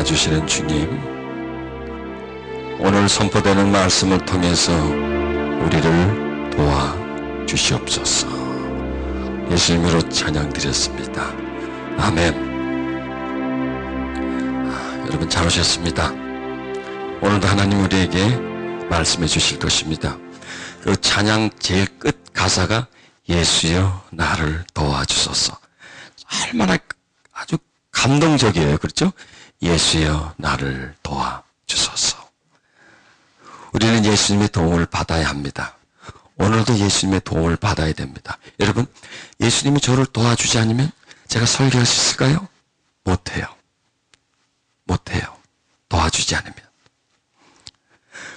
도와주시는 주님, 오늘 선포되는 말씀을 통해서 우리를 도와주시옵소서. 예수님으로 찬양드렸습니다. 아멘. 여러분 잘 오셨습니다. 오늘도 하나님 우리에게 말씀해 주실 것입니다. 그 찬양 제일 끝 가사가 예수여 나를 도와주소서. 얼마나 아주 감동적이에요. 그렇죠? 예수여 나를 도와주소서. 우리는 예수님의 도움을 받아야 합니다. 오늘도 예수님의 도움을 받아야 됩니다. 여러분, 예수님이 저를 도와주지 않으면 제가 설교할 수 있을까요? 못해요. 도와주지 않으면.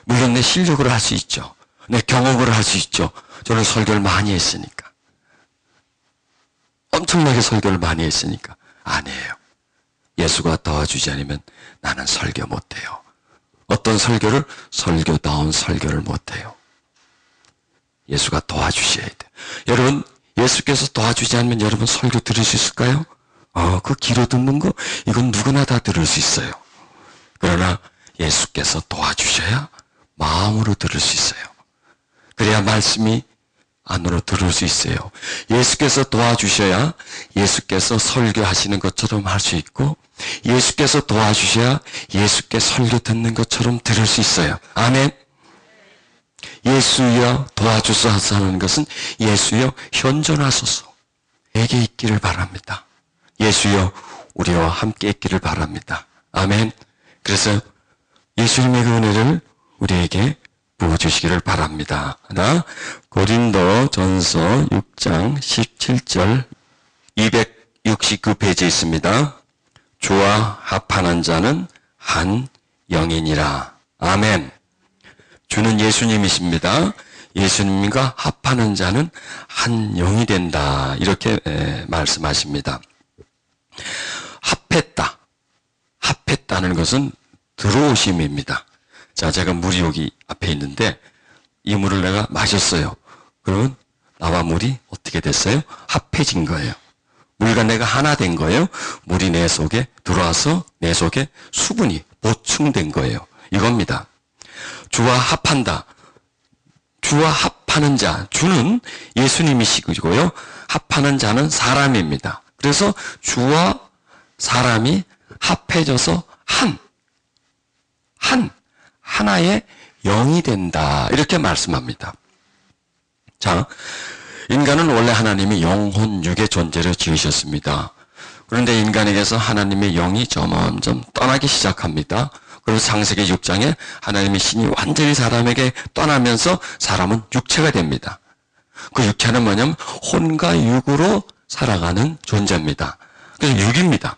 물론 내 실력으로 할 수 있죠. 내 경험으로 할 수 있죠. 저는 설교를 많이 했으니까. 엄청나게 설교를 많이 했으니까. 아니에요. 예수가 도와주지 않으면 나는 설교 못해요. 어떤 설교를? 설교다운 설교를 못해요. 예수가 도와주셔야 돼요. 여러분, 예수께서 도와주지 않으면 여러분 설교 들을 수 있을까요? 그 귀로 듣는 거, 이건 누구나 다 들을 수 있어요. 그러나 예수께서 도와주셔야 마음으로 들을 수 있어요. 그래야 말씀이 안으로 들을 수 있어요. 예수께서 도와주셔야 예수께서 설교하시는 것처럼 할 수 있고, 예수께서 도와주셔야 예수께 설교 듣는 것처럼 들을 수 있어요. 아멘. 예수여 도와주소서 하는 것은 예수여 현존하소서 내게 있기를 바랍니다. 예수여 우리와 함께 있기를 바랍니다. 아멘. 그래서 예수님의 그 은혜를 우리에게 부어주시기를 바랍니다. 하나, 고린도 전서 6장 17절 269페이지에 있습니다. 주와 합하는 자는 한 영이니라. 아멘. 주는 예수님이십니다. 예수님과 합하는 자는 한 영이 된다. 이렇게 말씀하십니다. 합했다는 것은 들어오심입니다. 자, 제가 물이 여기 앞에 있는데 이 물을 내가 마셨어요. 그러면 나와 물이 어떻게 됐어요? 합해진 거예요. 물과 내가 하나 된 거예요. 물이 내 속에 들어와서 내 속에 수분이 보충된 거예요. 이겁니다. 주와 합한다. 주와 합하는 자. 주는 예수님이시고요. 합하는 자는 사람입니다. 그래서 주와 사람이 합해져서 하나의 영이 된다. 이렇게 말씀합니다. 자, 인간은 원래 하나님이 영혼육의 존재로 지으셨습니다. 그런데 인간에게서 하나님의 영이 점점 떠나기 시작합니다. 그리고 창세기 6장에 하나님의 신이 완전히 사람에게 떠나면서 사람은 육체가 됩니다. 그 육체는 뭐냐면 혼과 육으로 살아가는 존재입니다. 그래서 육입니다.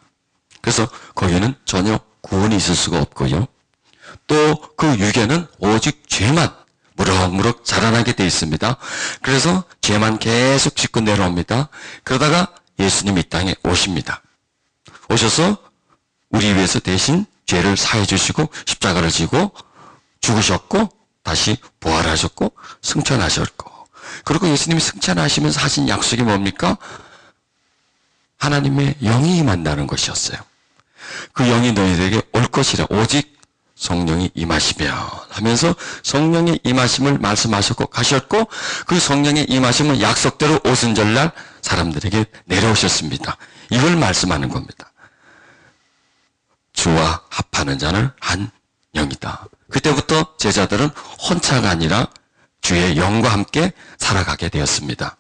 그래서 거기는 전혀 구원이 있을 수가 없고요. 또 그 육에는 오직 죄만 무럭무럭 자라나게 되어 있습니다. 그래서 죄만 계속 짓고 내려옵니다. 그러다가 예수님이 이 땅에 오십니다. 오셔서 우리 위해서 대신 죄를 사해 주시고 십자가를 지고 죽으셨고 다시 부활하셨고 승천하셨고, 그리고 예수님이 승천하시면서 하신 약속이 뭡니까? 하나님의 영이 임한다는 것이었어요. 그 영이 너희들에게 올 것이라, 오직 성령이 임하시면 하면서 성령의 임하심을 말씀하셨고 가셨고, 그 성령의 임하심은 약속대로 오순절날 사람들에게 내려오셨습니다. 이걸 말씀하는 겁니다. 주와 합하는 자는 한 영이다. 그때부터 제자들은 혼자가 아니라 주의 영과 함께 살아가게 되었습니다.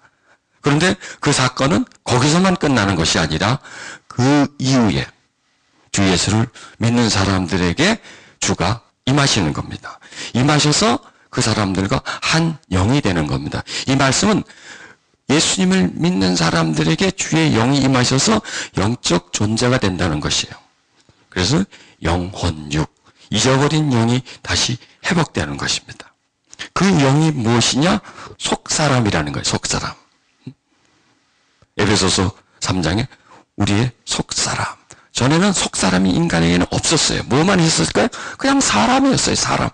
그런데 그 사건은 거기서만 끝나는 것이 아니라 그 이후에 주 예수를 믿는 사람들에게 주가 임하시는 겁니다. 임하셔서 그 사람들과 한 영이 되는 겁니다. 이 말씀은 예수님을 믿는 사람들에게 주의 영이 임하셔서 영적 존재가 된다는 것이에요. 그래서 영혼육, 잊어버린 영이 다시 회복되는 것입니다. 그 영이 무엇이냐? 속사람이라는 거예요. 속사람. 에베소서 3장에 우리의 속사람. 전에는 속사람이 인간에게는 없었어요. 뭐만 있었을까요? 그냥 사람이었어요. 사람.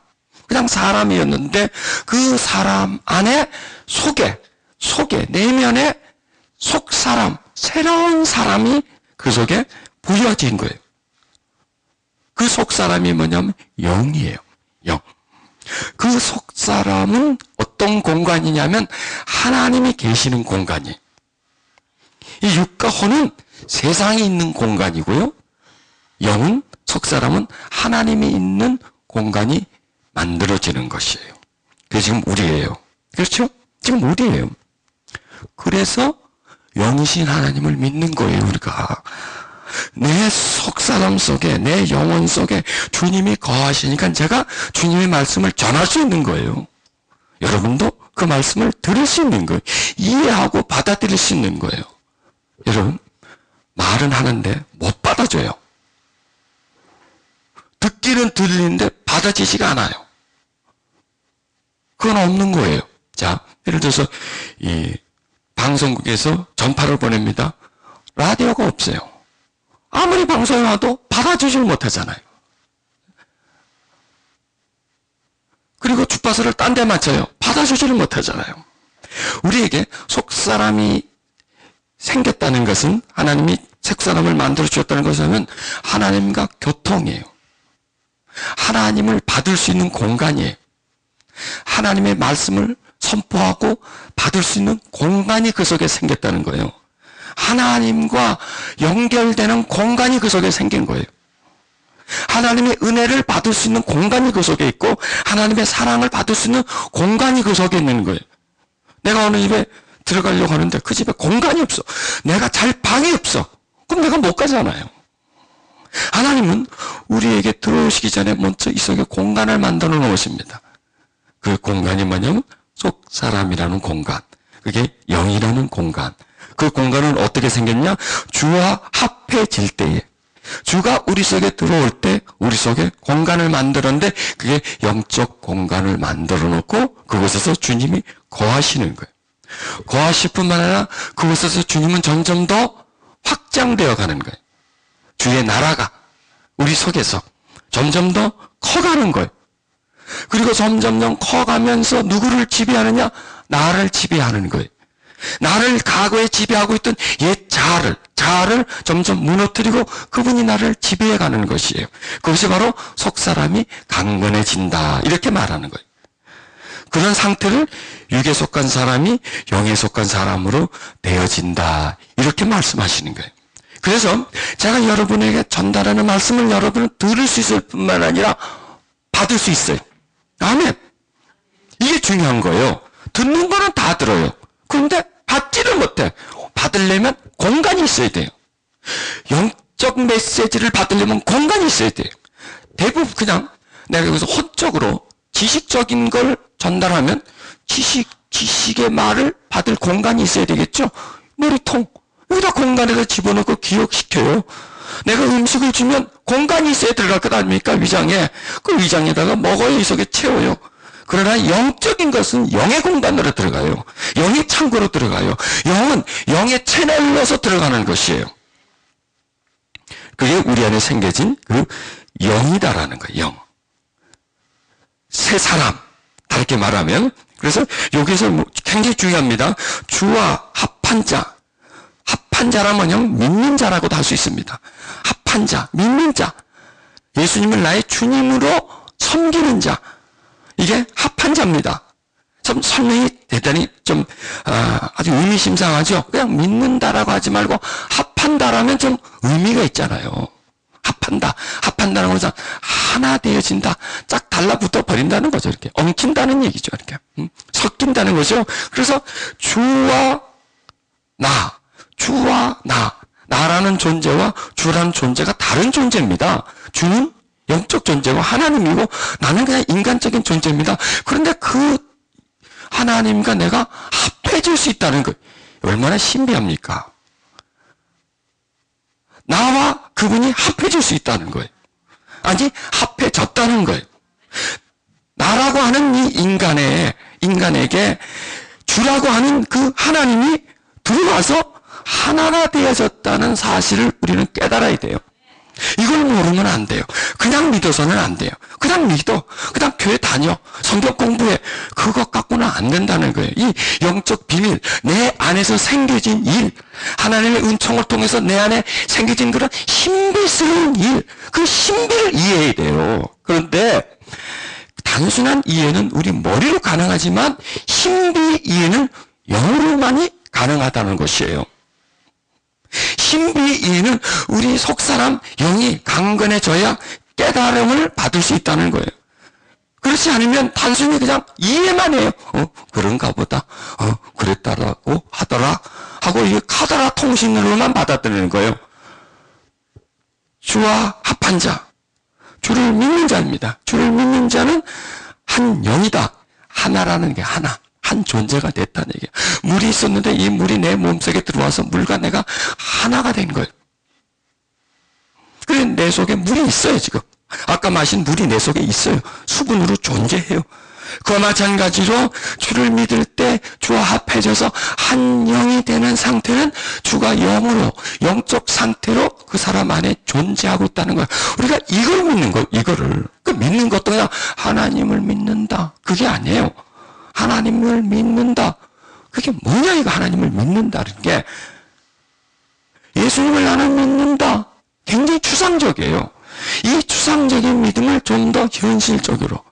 그냥 사람이었는데 그 사람 안에 속에 내면에 속사람, 새로운 사람이 그 속에 부여진 거예요. 그 속사람이 뭐냐면 영이에요. 영. 그 속사람은 어떤 공간이냐면 하나님이 계시는 공간이에요. 이 육과 혼은 세상에 있는 공간이고요. 영은, 속사람은 하나님이 있는 공간이 만들어지는 것이에요. 그게 지금 우리예요. 그렇죠? 지금 우리예요. 그래서 영이신 하나님을 믿는 거예요, 우리가. 내 속사람 속에, 내 영혼 속에 주님이 거하시니까 제가 주님의 말씀을 전할 수 있는 거예요. 여러분도 그 말씀을 들을 수 있는 거예요. 이해하고 받아들일 수 있는 거예요. 여러분, 말은 하는데 못 받아줘요. 듣기는 들리는데 받아지지가 않아요. 그건 없는 거예요. 자, 예를 들어서 이 방송국에서 전파를 보냅니다. 라디오가 없어요. 아무리 방송에 와도 받아주질 못하잖아요. 그리고 주파수를 딴 데 맞춰요. 받아주지를 못하잖아요. 우리에게 속사람이 생겼다는 것은, 하나님이 색사람을 만들어 주셨다는 것은 하나님과 교통이에요. 하나님을 받을 수 있는 공간이에요. 하나님의 말씀을 선포하고 받을 수 있는 공간이 그 속에 생겼다는 거예요. 하나님과 연결되는 공간이 그 속에 생긴 거예요. 하나님의 은혜를 받을 수 있는 공간이 그 속에 있고, 하나님의 사랑을 받을 수 있는 공간이 그 속에 있는 거예요. 내가 어느 집에 들어가려고 하는데 그 집에 공간이 없어. 내가 잘 방이 없어. 그럼 내가 못 가잖아요. 하나님은 우리에게 들어오시기 전에 먼저 이 속에 공간을 만들어 놓으십니다. 그 공간이 뭐냐면 속사람이라는 공간, 그게 영이라는 공간. 그 공간은 어떻게 생겼냐? 주와 합해질 때에, 주가 우리 속에 들어올 때 우리 속에 공간을 만들었는데, 그게 영적 공간을 만들어 놓고 그곳에서 주님이 거하시는 거예요. 거하실 뿐만 아니라 그곳에서 주님은 점점 더 확장되어 가는 거예요. 주의 나라가 우리 속에서 점점 더 커가는 거예요. 그리고 점점점 커가면서 누구를 지배하느냐? 나를 지배하는 거예요. 나를 과거에 지배하고 있던 옛 자아를 점점 무너뜨리고 그분이 나를 지배해 가는 것이에요. 그것이 바로 속사람이 강건해진다, 이렇게 말하는 거예요. 그런 상태를 육에 속한 사람이 영에 속한 사람으로 되어진다, 이렇게 말씀하시는 거예요. 그래서 제가 여러분에게 전달하는 말씀을 여러분은 들을 수 있을 뿐만 아니라 받을 수 있어요. 아멘. 이게 중요한 거예요. 듣는 거는 다 들어요. 그런데 받지를 못해. 받으려면 공간이 있어야 돼요. 영적 메시지를 받으려면 공간이 있어야 돼요. 대부분 그냥 내가 여기서 헛적으로 지식적인 걸 전달하면 지식의 말을 받을 공간이 있어야 되겠죠? 머리통, 여기다 공간에다 집어넣고 기억시켜요. 내가 음식을 주면 공간이 있어야 들어갈 것 아닙니까? 위장에. 그 위장에다가 먹어야 이 속에 채워요. 그러나 영적인 것은 영의 공간으로 들어가요. 영의 창고로 들어가요. 영은 영의 채널로서 들어가는 것이에요. 그게 우리 안에 생겨진 그 영이다라는 거예요. 영. 새 사람. 다르게 말하면. 그래서 여기서 굉장히 중요합니다. 주와 합한 자. 합한 자라면 믿는 자라고도 할 수 있습니다. 합한 자, 믿는 자. 예수님을 나의 주님으로 섬기는 자. 이게 합한 자입니다. 좀 설명이 대단히 좀 아주 의미심장하죠. 그냥 믿는다라고 하지 말고 합한다라면 좀 의미가 있잖아요. 합한다는 것은 하나 되어진다, 쫙 달라붙어 버린다는 거죠. 이렇게 엉킨다는 얘기죠. 이렇게 섞인다는 거죠. 그래서 주와 나라는 존재와 주라는 존재가 다른 존재입니다. 주는 영적 존재고 하나님이고 나는 그냥 인간적인 존재입니다. 그런데 그 하나님과 내가 합해질 수 있다는 것, 얼마나 신비합니까? 나와 그분이 합해질 수 있다는 거예요. 아니, 합해졌다는 거예요. 나라고 하는 이 인간에게 주라고 하는 그 하나님이 들어와서 하나가 되어졌다는 사실을 우리는 깨달아야 돼요. 이걸 모르면 안 돼요. 그냥 믿어서는 안 돼요. 그냥 믿어. 그냥 교회 다녀. 성경 공부해. 그것 갖고는 안 된다는 거예요. 이 영적 비밀, 내 안에서 생겨진 일, 하나님의 은총을 통해서 내 안에 생겨진 그런 신비스러운 일, 그 신비를 이해해야 돼요. 그런데 단순한 이해는 우리 머리로 가능하지만 신비 이해는 영으로만이 가능하다는 것이에요. 신비 이해는 우리 속사람 영이 강건해져야 깨달음을 받을 수 있다는 거예요. 그렇지 않으면 단순히 그냥 이해만 해요. 그런가 보다. 그랬다라고 하더라 하고 이 카더라 통신으로만 받아들이는 거예요. 주와 합한 자, 주를 믿는 자입니다. 주를 믿는 자는 한 영이다. 하나라는 게 하나. 한 존재가 됐다는 얘기예요. 물이 있었는데 이 물이 내 몸속에 들어와서 물과 내가 하나가 된 거예요. 그래서 내 속에 물이 있어요, 지금. 아까 마신 물이 내 속에 있어요. 수분으로 존재해요. 그와 마찬가지로 주를 믿을 때 주와 합해져서 한 영이 되는 상태는 주가 영으로, 영적 상태로 그 사람 안에 존재하고 있다는 거예요. 우리가 이걸 믿는 거예요, 이거를. 그 믿는 것도 그냥 하나님을 믿는다. 그게 아니에요. 하나님을 믿는다. 그게 뭐냐, 이거 하나님을 믿는다는 게. 예수님을 나는 믿는다. 굉장히 추상적이에요. 이 추상적인 믿음을 좀 더 현실적으로,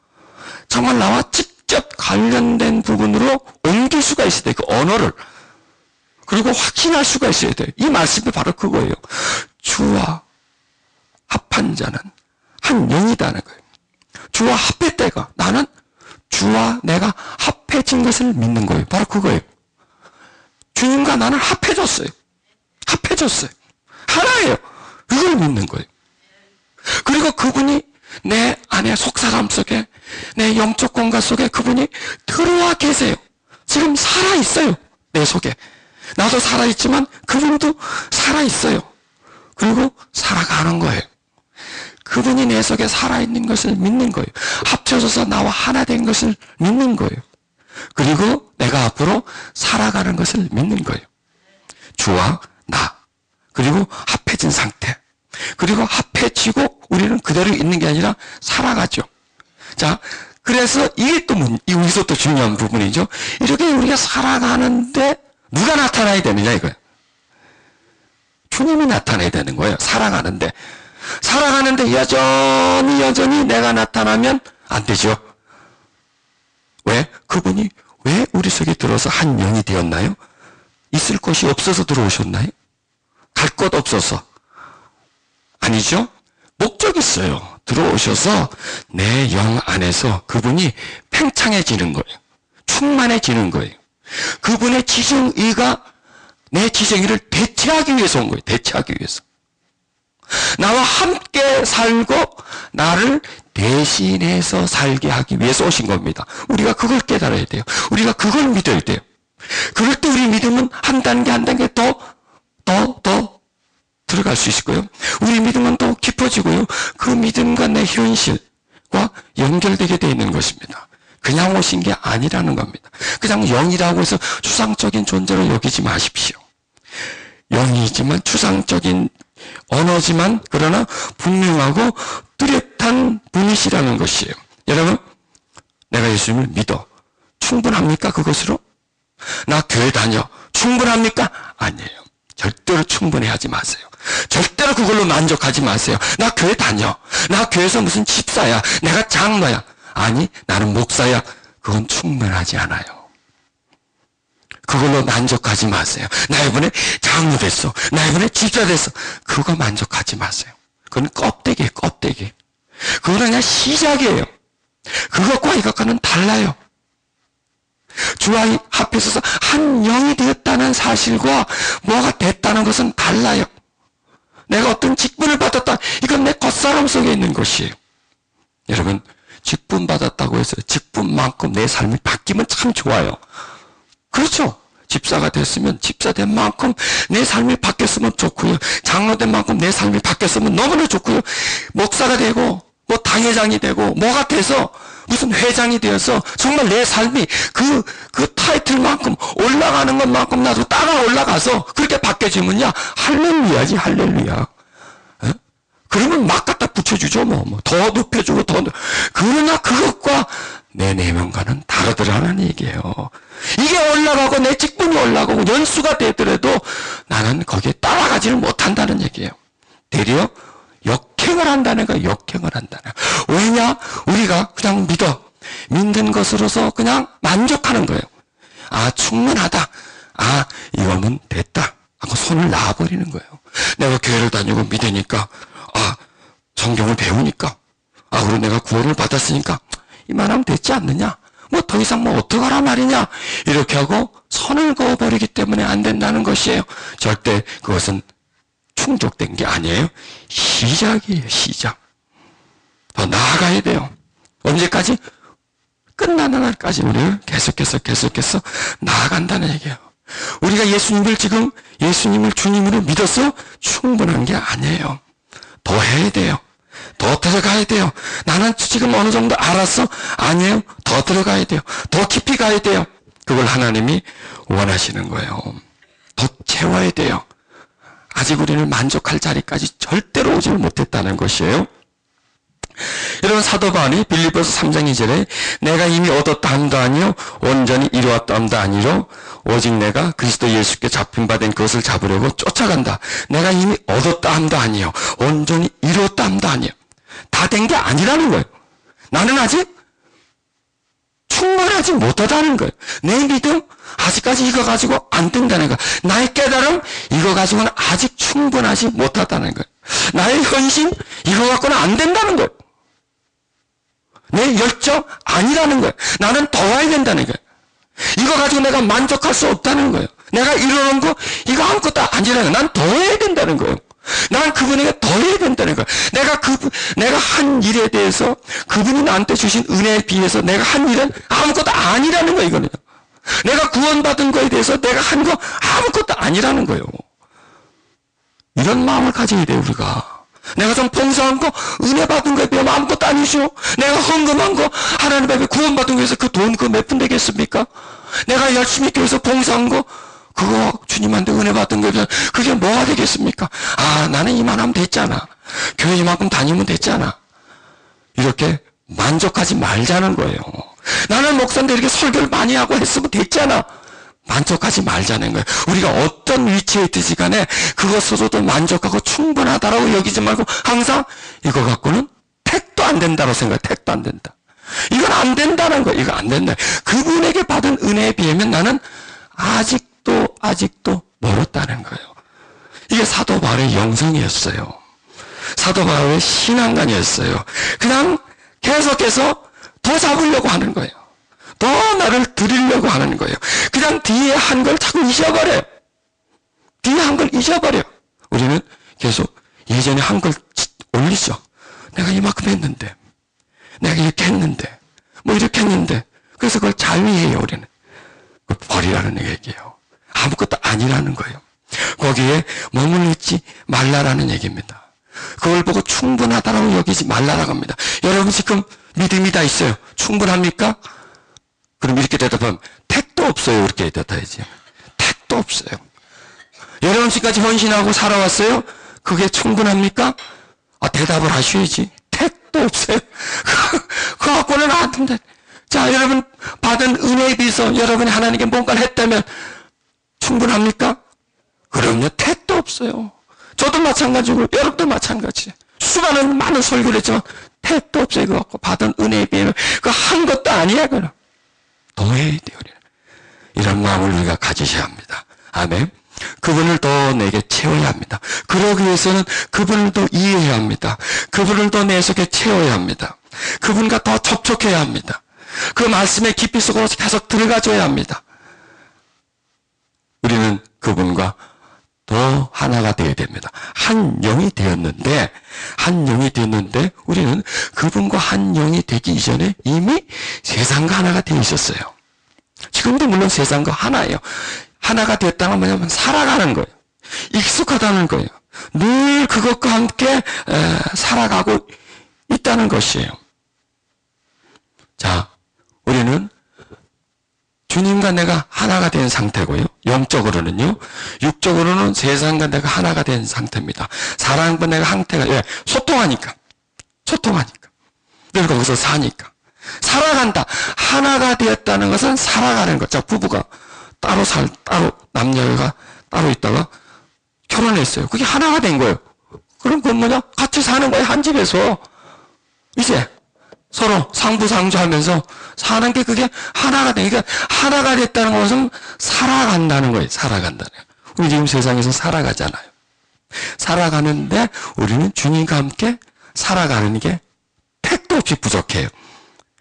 정말 나와 직접 관련된 부분으로 옮길 수가 있어야 돼요. 그 언어를. 그리고 확신할 수가 있어야 돼요. 이 말씀이 바로 그거예요. 주와 합한 자는 한 영이다는 거예요. 주와 합했다가 나는 주와 내가 합해진 것을 믿는 거예요. 바로 그거예요. 주님과 나는 합해졌어요. 합해졌어요. 하나예요. 이걸 믿는 거예요. 그리고 그분이 내 안에 속사람 속에, 내 영적 공간 속에 그분이 들어와 계세요. 지금 살아있어요. 내 속에. 나도 살아있지만 그분도 살아있어요. 그리고 살아가는 거예요. 그분이 내 속에 살아있는 것을 믿는 거예요. 합쳐져서 나와 하나 된 것을 믿는 거예요. 그리고 내가 앞으로 살아가는 것을 믿는 거예요. 주와 나. 그리고 합해진 상태. 그리고 합해지고 우리는 그대로 있는 게 아니라 살아가죠. 자, 그래서 이게 또 여기서 또 중요한 부분이죠. 이렇게 우리가 살아가는데 누가 나타나야 되느냐 이거예요. 주님이 나타나야 되는 거예요. 살아가는데 여전히 내가 나타나면 안 되죠. 왜? 그분이 왜 우리 속에 들어서 한 영이 되었나요? 있을 곳이 없어서 들어오셨나요? 갈 곳 없어서. 아니죠? 목적이 있어요. 들어오셔서 내 영 안에서 그분이 팽창해지는 거예요. 충만해지는 거예요. 그분의 지정의가 내 지정의를 대체하기 위해서 온 거예요. 대체하기 위해서. 나와 함께 살고 나를 대신해서 살게 하기 위해서 오신 겁니다. 우리가 그걸 깨달아야 돼요. 우리가 그걸 믿어야 돼요. 그럴 때 우리 믿음은 한 단계 더 들어갈 수 있을 거예요. 우리 믿음은 더 깊어지고요. 그 믿음과 내 현실과 연결되게 되어 있는 것입니다. 그냥 오신 게 아니라는 겁니다. 그냥 영이라고 해서 추상적인 존재로 여기지 마십시오. 영이지만 추상적인 언어지만 그러나 분명하고 뚜렷한 분이시라는 것이에요. 여러분, 내가 예수님을 믿어. 충분합니까? 그것으로? 나 교회 다녀. 충분합니까? 아니에요. 절대로 충분해하지 마세요. 절대로 그걸로 만족하지 마세요. 나 교회 다녀. 나 교회에서 무슨 집사야. 내가 장로야. 아니, 나는 목사야. 그건 충분하지 않아요. 그걸로 만족하지 마세요. 나 이번에 장로 됐어. 나 이번에 집사 됐어. 그거 만족하지 마세요. 그건 껍데기예요, 껍데기. 그거는 그냥 시작이에요. 그것과 이것과는 달라요. 주와 합해서 한 영이 되었다는 사실과 뭐가 됐다는 것은 달라요. 내가 어떤 직분을 받았다. 이건 내 겉사람 속에 있는 것이에요. 여러분, 직분 받았다고 해서 직분만큼 내 삶이 바뀌면 참 좋아요. 그렇죠? 집사가 됐으면 집사 된 만큼 내 삶이 바뀌었으면 좋고요. 장로 된 만큼 내 삶이 바뀌었으면 너무나 좋고요. 목사가 되고 뭐 당회장이 되고 뭐가 돼서 무슨 회장이 되어서 정말 내 삶이 그 타이틀만큼 올라가는 것만큼 나도 따라 올라가서 그렇게 바뀌어지면야 할렐루야지, 할렐루야. 어? 높여주죠, 더 높여주고, 그러나 그것과 내 내면과는 다르더라는 얘기예요. 이게 올라가고, 내 직분이 올라가고, 연수가 되더라도 나는 거기에 따라가지를 못한다는 얘기예요. 되려 역행을 한다는 거예요, 역행을 한다는 거예요. 왜냐? 우리가 그냥 믿는 것으로서 그냥 만족하는 거예요. 아, 충분하다. 아, 이거면 됐다. 하고 손을 놔버리는 거예요. 내가 교회를 다니고 믿으니까, 아, 성경을 배우니까, 아, 그리고 내가 구원을 받았으니까, 이만하면 됐지 않느냐? 더 이상 어떡하란 말이냐? 이렇게 하고 선을 그어버리기 때문에 안 된다는 것이에요. 절대 그것은 충족된 게 아니에요. 시작이에요, 시작. 더 나아가야 돼요. 언제까지? 끝나는 날까지 우리를 계속해서 나아간다는 얘기예요. 우리가 예수님을 주님으로 믿어서 충분한 게 아니에요. 더 해야 돼요. 더 들어가야 돼요. 나는 지금 어느 정도 알았어? 아니에요. 더 들어가야 돼요. 더 깊이 가야 돼요. 그걸 하나님이 원하시는 거예요. 더 채워야 돼요. 아직 우리는 만족할 자리까지 절대로 오지 못했다는 것이에요. 이런 사도 바울이 빌립보서 3장 2절에 내가 이미 얻었다 함도 아니요 온전히 이루었다 함도 아니로 오직 내가 그리스도 예수께 잡힌 바 된 그것을 잡으려고 쫓아간다. 내가 이미 얻었다 함도 아니요 온전히 이루었다 함도 아니요. 다 된 게 아니라는 거예요. 나는 아직 충분하지 못하다는 거예요. 내 믿음 아직까지 이거 가지고 안 된다는 거예요. 나의 깨달음 이거 가지고는 아직 충분하지 못하다는 거예요. 나의 헌신 이거 갖고는 안 된다는 거예요. 내 열정 아니라는 거예요. 나는 더 와야 된다는 거예요. 이거 가지고 내가 만족할 수 없다는 거예요. 내가 이루는 거 이거 아무것도 아니라는 거예요. 난 더 해야 된다는 거예요. 난 그분에게 더 해야 된다는 거예요. 내가 한 일에 대해서 그분이 나한테 주신 은혜에 비해서 내가 한 일은 아무것도 아니라는 거예요. 이거는 내가 구원받은 거에 대해서 내가 한 거 아무것도 아니라는 거예요. 이런 마음을 가져야 돼요. 우리가 내가 좀 봉사한 거 은혜 받은 거에 비하면 아무것도 아니죠. 내가 헌금한 거 하나님 앞에 구원받은 거에서 그 돈 그 몇 푼 되겠습니까? 내가 열심히 교회에서 봉사한 거 그거 주님한테 은혜 받은 거에 비하면 그게 뭐가 되겠습니까? 아, 나는 이만하면 됐잖아. 교회 이만큼 다니면 됐잖아. 이렇게 만족하지 말자는 거예요. 나는 목사인데 이렇게 설교를 많이 하고 했으면 됐잖아. 만족하지 말자는 거예요. 우리가 어떤 위치에 있든지 간에 그것으로도 만족하고 충분하다라고 여기지 말고 항상 이거 갖고는 택도 안 된다고 생각해. 택도 안 된다. 이건 안 된다는 거예요. 이거 안 된다. 그분에게 받은 은혜에 비하면 나는 아직도 멀었다는 거예요. 이게 사도 바울의 영성이었어요. 사도 바울의 신앙관이었어요. 그냥 계속해서 더 잡으려고 하는 거예요. 더 나를 드리려고 하는 거예요. 그냥 뒤에 한 걸 자꾸 잊어버려요. 뒤에 한 걸 잊어버려. 우리는 계속 예전에 한 걸 올리죠. 내가 이만큼 했는데, 내가 이렇게 했는데, 이렇게 했는데, 그래서 그걸 자위해요, 우리는. 그걸 버리라는 얘기예요. 아무것도 아니라는 거예요. 거기에 머물르지 말라라는 얘기입니다. 그걸 보고 충분하다라고 여기지 말라라고 합니다. 여러분 지금 믿음이 다 있어요. 충분합니까? 그럼 이렇게 대답하면 택도 없어요. 이렇게 대답해야지. 택도 없어요. 여러분 지금까지 헌신하고 살아왔어요? 그게 충분합니까? 대답을 하셔야지. 택도 없어요. 그거 갖고는 안 된다. 자, 여러분 받은 은혜에 비해서 여러분이 하나님께 뭔가를 했다면 충분합니까? 그럼요. 택도 없어요. 저도 마찬가지고 여러분도 마찬가지. 수많은 많은 설교를 했지만 택도 없어요. 이거 갖고 받은 은혜에 비하면 그거 한 것도 아니야. 그럼 더 해야 돼요. 이런 마음을 우리가 가지셔야 합니다. 아멘. 그분을 더 내게 채워야 합니다. 그러기 위해서는 그분을 더 이해해야 합니다. 그분을 더 내 속에 채워야 합니다. 그분과 더 접촉해야 합니다. 그 말씀의 깊이 속으로 계속 들어가줘야 합니다. 우리는 그분과 더 하나가 되어야 됩니다. 한 영이 되었는데 우리는 그분과 한 영이 되기 이전에 이미 세상과 하나가 되어 있었어요. 지금도 물론 세상과 하나예요. 하나가 됐다는 건 뭐냐면 살아가는 거예요. 익숙하다는 거예요. 늘 그것과 함께 살아가고 있다는 것이에요. 자, 우리는 주님과 내가 하나가 된 상태고요. 영적으로는요. 육적으로는 세상과 내가 하나가 된 상태입니다. 사랑과 내가 소통하니까. 소통하니까. 늘 거기서 사니까. 살아간다. 하나가 되었다는 것은 살아가는 것. 자, 부부가 따로 남녀가 따로 있다가 결혼했어요. 그게 하나가 된 거예요. 그럼 그건 뭐냐? 같이 사는 거예요. 한 집에서. 이제 서로 상부상조하면서 사는 게 그게 하나가 되니까 하나가 됐다는 것은 살아간다는 거예요. 살아간다는 거예요. 우리 지금 세상에서 살아가잖아요. 살아가는데 우리는 주님과 함께 살아가는 게 택도 없이 부족해요.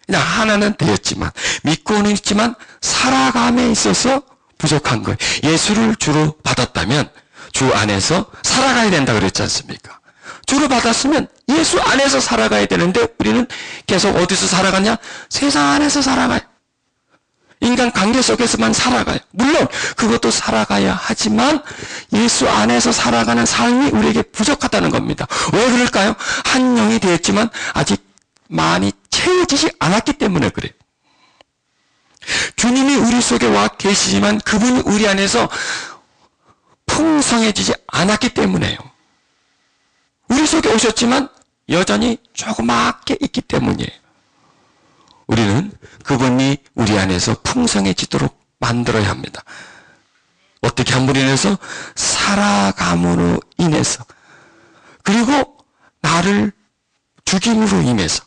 그냥 하나는 되었지만 믿고는 있지만 살아감에 있어서 부족한 거예요. 예수를 주로 받았다면 주 안에서 살아가야 된다 그랬지 않습니까? 주로 받았으면 예수 안에서 살아가야 되는데 우리는 계속 어디서 살아가냐? 세상 안에서 살아가요. 인간 관계 속에서만 살아가요. 물론 그것도 살아가야 하지만 예수 안에서 살아가는 삶이 우리에게 부족하다는 겁니다. 왜 그럴까요? 한 영이 되었지만 아직 많이 채워지지 않았기 때문에 그래요. 주님이 우리 속에 와 계시지만 그분이 우리 안에서 풍성해지지 않았기 때문에요. 우리 속에 오셨지만 여전히 조그맣게 있기 때문이에요. 우리는 그분이 우리 안에서 풍성해지도록 만들어야 합니다. 어떻게 함으로 인해서? 살아감으로 인해서. 그리고 나를 죽임으로 인해서.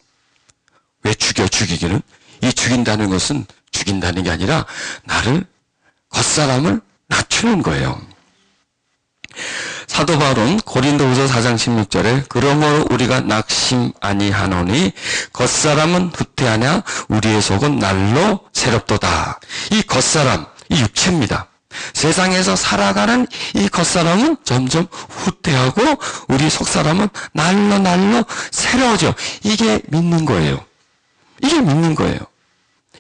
왜 죽이기는? 이 죽인다는 것은 죽인다는 게 아니라 나를, 겉사람을 낮추는 거예요. 사도 바울은 고린도후서 4장 16절에 그러므로 우리가 낙심 아니하노니 겉사람은 후퇴하냐 우리의 속은 날로 새롭도다. 이 겉사람, 이 육체입니다. 세상에서 살아가는 이 겉사람은 점점 후퇴하고 우리 속사람은 날로 새로워져. 이게 믿는 거예요. 이게 믿는 거예요.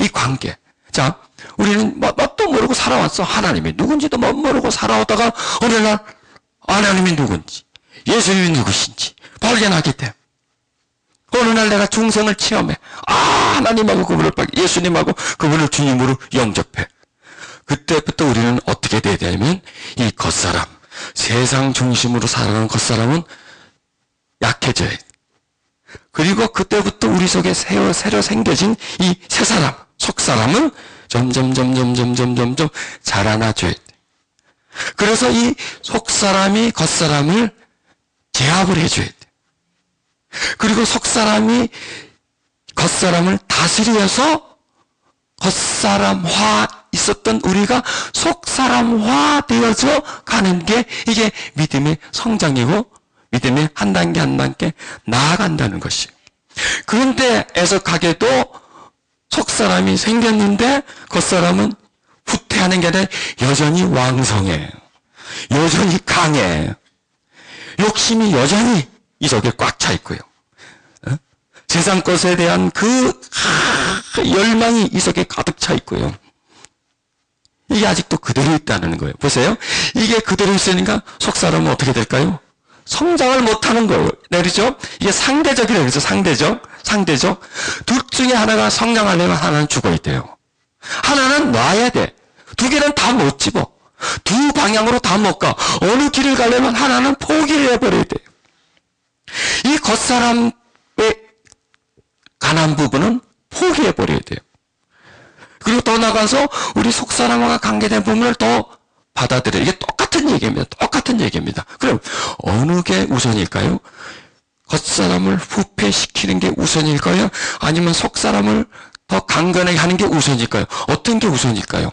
이 관계. 자, 우리는 뭣도 모르고 살아왔어. 하나님이 누군지도 못 모르고 살아오다가 어느 날 하나님이 누군지, 예수님이 누구신지 발견하게 돼. 어느 날 내가 중생을 체험해. 하나님하고 그분을 예수님하고 그분을 주님으로 영접해. 그때부터 우리는 어떻게 돼야 되냐면 이 겉사람, 세상 중심으로 살아가는 겉사람은 약해져야 돼. 그리고 그때부터 우리 속에 새로 생겨진 이 새 사람, 속사람은 점점 자라나줘야 돼. 그래서 이 속사람이 겉사람을 제압을 해줘야 돼. 그리고 속사람이 겉사람을 다스려서 겉사람화 있었던 우리가 속사람화 되어져 가는 게 이게 믿음의 성장이고 믿음의 한 단계 한 단계 나아간다는 것이에요. 그런데 애석하게도 속사람이 생겼는데 겉사람은 후퇴하는 게 아니라 여전히 왕성해. 여전히 강해. 욕심이 여전히 이 속에 꽉 차 있고요. 세상 것에 대한 그 열망이 이 속에 가득 차 있고요. 이게 아직도 그대로 있다는 거예요. 보세요. 이게 그대로 있으니까 속사람은 어떻게 될까요? 성장을 못하는 거예요. 내리죠? 이게 상대적이라고 그래서 상대적. 둘 중에 하나가 성장하려면 하나는 죽어있대요. 하나는 놔야 돼. 두 개는 다 못 집어. 두 방향으로 다 못 가. 어느 길을 가려면 하나는 포기를 해버려야 돼요. 이 겉사람의 강한 부분은 포기해버려야 돼요. 그리고 더 나가서 우리 속사람과 관계된 부분을 더 받아들여요. 이게 똑같은 얘기입니다. 그럼 어느 게 우선일까요? 겉사람을 후패시키는 게 우선일까요? 아니면 속사람을 더 강건하게 하는 게 우선일까요? 어떤 게 우선일까요?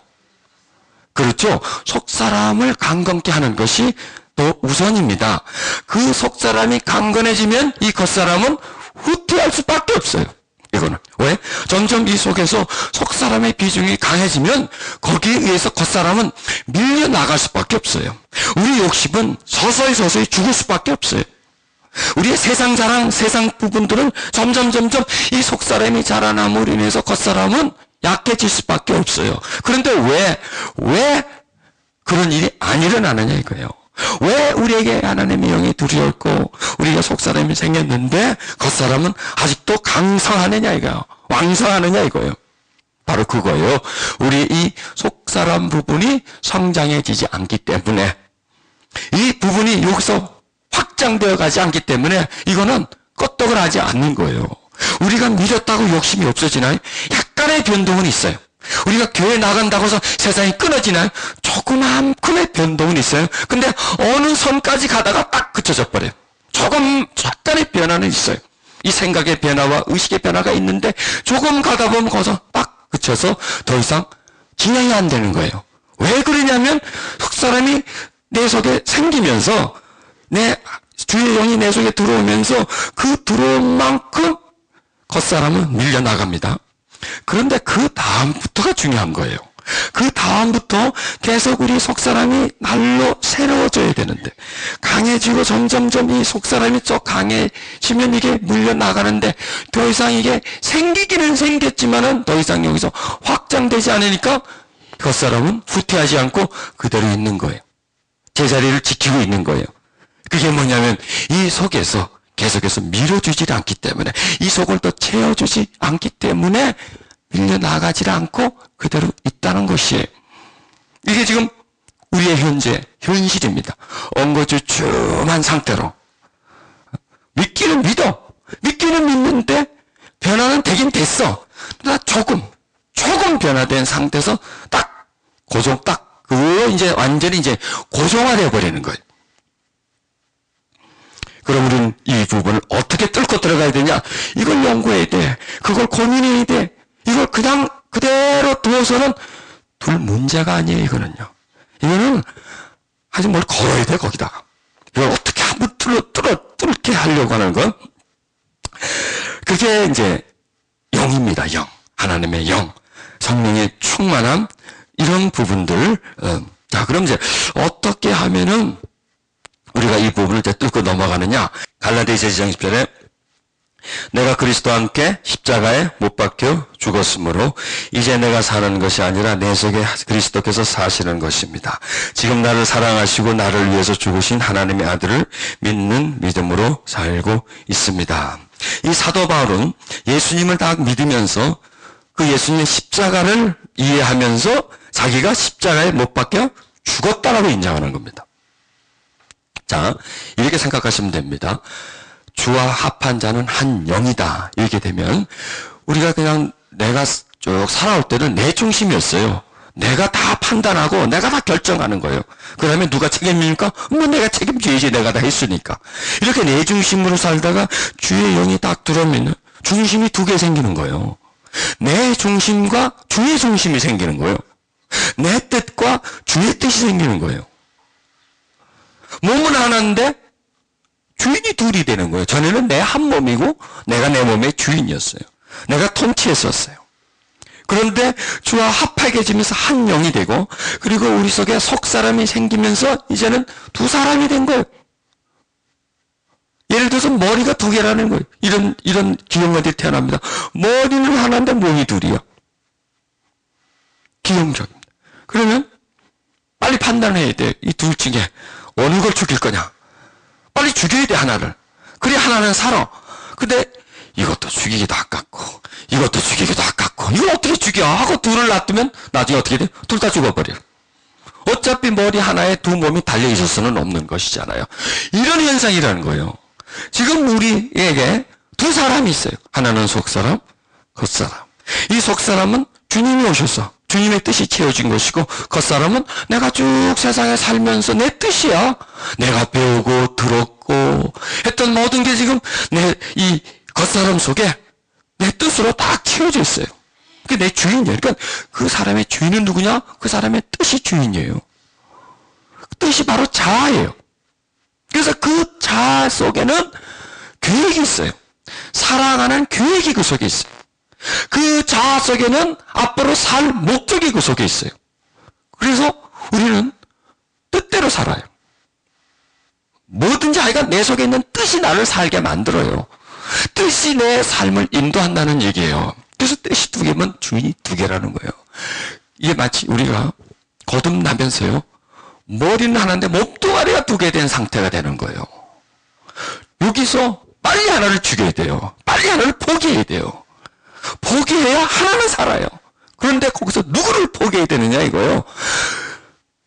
그렇죠? 속사람을 강건케 하는 것이 더 우선입니다. 그 속사람이 강건해지면 이 겉사람은 후퇴할 수밖에 없어요. 이거는. 왜? 점점 이 속에서 속사람의 비중이 강해지면 거기에 의해서 겉사람은 밀려나갈 수밖에 없어요. 우리 욕심은 서서히 죽을 수밖에 없어요. 우리의 세상 자랑, 세상 부분들은 점점 이 속사람이 자라남으로 인해서 겉사람은 약해질 수밖에 없어요. 그런데 왜 그런 일이 안 일어나느냐 이거예요. 왜 우리에게 하나님의 영이 두려웠고 우리가 속사람이 생겼는데 겉사람은 아직도 강성하느냐 이거예요. 왕성하느냐 이거예요. 바로 그거예요. 우리 이 속사람 부분이 성장해지지 않기 때문에 이 부분이 여기서 확장되어 가지 않기 때문에 이거는 껐덕을 하지 않는 거예요. 우리가 믿었다고 욕심이 없어지나요? 약간의 변동은 있어요. 우리가 교회 나간다고 해서 세상이 끊어지나요? 조그만큼의 변동은 있어요. 근데 어느 선까지 가다가 딱 그쳐져 버려요. 조금 약간의 변화는 있어요. 이 생각의 변화와 의식의 변화가 있는데 조금 가다 보면 거기서 딱 그쳐서 더 이상 진행이 안 되는 거예요. 왜 그러냐면 속사람이 내 속에 생기면서 내 주의 영이 내 속에 들어오면서 그 들어온 만큼 겉사람은 밀려나갑니다. 그런데 그 다음부터가 중요한 거예요. 그 다음부터 계속 우리 속사람이 날로 새로워져야 되는데 강해지고 점점점 이 속사람이 좀 강해지면 이게 물려나가는데 더 이상 이게 생기기는 생겼지만은 더 이상 여기서 확장되지 않으니까 겉사람은 후퇴하지 않고 그대로 있는 거예요. 제자리를 지키고 있는 거예요. 그게 뭐냐면 이 속에서 계속해서 밀어주지 않기 때문에 이 속을 더 채워주지 않기 때문에 밀려나가지 않고 그대로 있다는 것이에요. 이게 지금 우리의 현실입니다. 엉거주춤한 상태로 믿기는 믿어. 믿기는 믿는데 변화는 되긴 됐어. 나 조금 변화된 상태에서 딱 그거 이제 완전히 이제 고정화되어 버리는 거예요. 그럼 우리는 이 부분을 어떻게 뚫고 들어가야 되냐? 이걸 연구해야 돼. 그걸 고민해야 돼. 이걸 그냥 그대로 두어서는 둘 문제가 아니에요, 이거는요. 이거는 아주 뭘 걸어야 돼, 거기다가. 이걸 어떻게 한번 뚫게 하려고 하는 건, 그게 이제 영입니다, 영. 하나님의 영. 성령의 충만함. 이런 부분들. 자, 그럼 이제 어떻게 하면은 우리가 이 부분을 이제 뚫고 넘어가느냐? 갈라디아서 2장 10절에 내가 그리스도와 함께 십자가에 못 박혀 죽었으므로 이제 내가 사는 것이 아니라 내 속에 그리스도께서 사시는 것입니다. 지금 나를 사랑하시고 나를 위해서 죽으신 하나님의 아들을 믿는 믿음으로 살고 있습니다. 이 사도 바울은 예수님을 다 믿으면서 그 예수님의 십자가를 이해하면서 자기가 십자가에 못 박혀 죽었다라고 인정하는 겁니다. 자, 이렇게 생각하시면 됩니다. 주와 합한 자는 한 영이다. 이렇게 되면 우리가 그냥 내가 쭉 살아올 때는 내 중심이었어요. 내가 다 판단하고 내가 다 결정하는 거예요. 그러면 누가 책임입니까? 뭐 내가 책임져야지, 내가 다 했으니까. 이렇게 내 중심으로 살다가 주의 영이 딱 들어오면 중심이 두 개 생기는 거예요. 내 중심과 주의 중심이 생기는 거예요. 내 뜻과 주의 뜻이 생기는 거예요. 몸은 하나인데 주인이 둘이 되는 거예요. 전에는 내 한 몸이고 내가 내 몸의 주인이었어요. 내가 통치했었어요. 그런데 주와 합하게지면서 한 영이 되고 그리고 우리 속에 속사람이 생기면서 이제는 두 사람이 된 거예요. 예를 들어서 머리가 두 개라는 거예요. 이런 기형들이 태어납니다. 머리는 하나인데 몸이 둘이야. 기형적입니다. 그러면 빨리 판단해야 돼. 이 둘 중에 어느 걸 죽일 거냐. 빨리 죽여야 돼, 하나를. 그래 하나는 살아. 근데 이것도 죽이기도 아깝고 이것도 죽이기도 아깝고 이걸 어떻게 죽여 하고 둘을 놔두면 나중에 어떻게 돼? 둘 다 죽어버려. 어차피 머리 하나에 두 몸이 달려있을 수는 없는 것이잖아요. 이런 현상이라는 거예요. 지금 우리에게 두 사람이 있어요. 하나는 속사람, 겉사람. 이 속사람은 주님이 오셔서 주님의 뜻이 채워진 것이고 겉사람은 내가 쭉 세상에 살면서 내 뜻이야. 내가 배우고 들었고 했던 모든 게 지금 이 겉사람 속에 내 뜻으로 딱 채워져 있어요. 그게 내 주인이에요. 그러니까 그 사람의 주인은 누구냐? 그 사람의 뜻이 주인이에요. 그 뜻이 바로 자아예요. 그래서 그 자아 속에는 계획이 있어요. 사랑하는 계획이 그 속에 있어요. 그 자아 속에는 앞으로 살 목적이 그 속에 있어요. 그래서 우리는 뜻대로 살아요. 뭐든지 하여간 내 속에 있는 뜻이 나를 살게 만들어요. 뜻이 내 삶을 인도한다는 얘기예요. 그래서 뜻이 두 개면 주인이 두 개라는 거예요. 이게 마치 우리가 거듭나면서요. 머리는 하나인데 몸뚱아리가 두 개 된 상태가 되는 거예요. 여기서 빨리 하나를 죽여야 돼요. 빨리 하나를 포기해야 돼요. 포기해야 하나는 살아요. 그런데 거기서 누구를 포기해야 되느냐 이거요.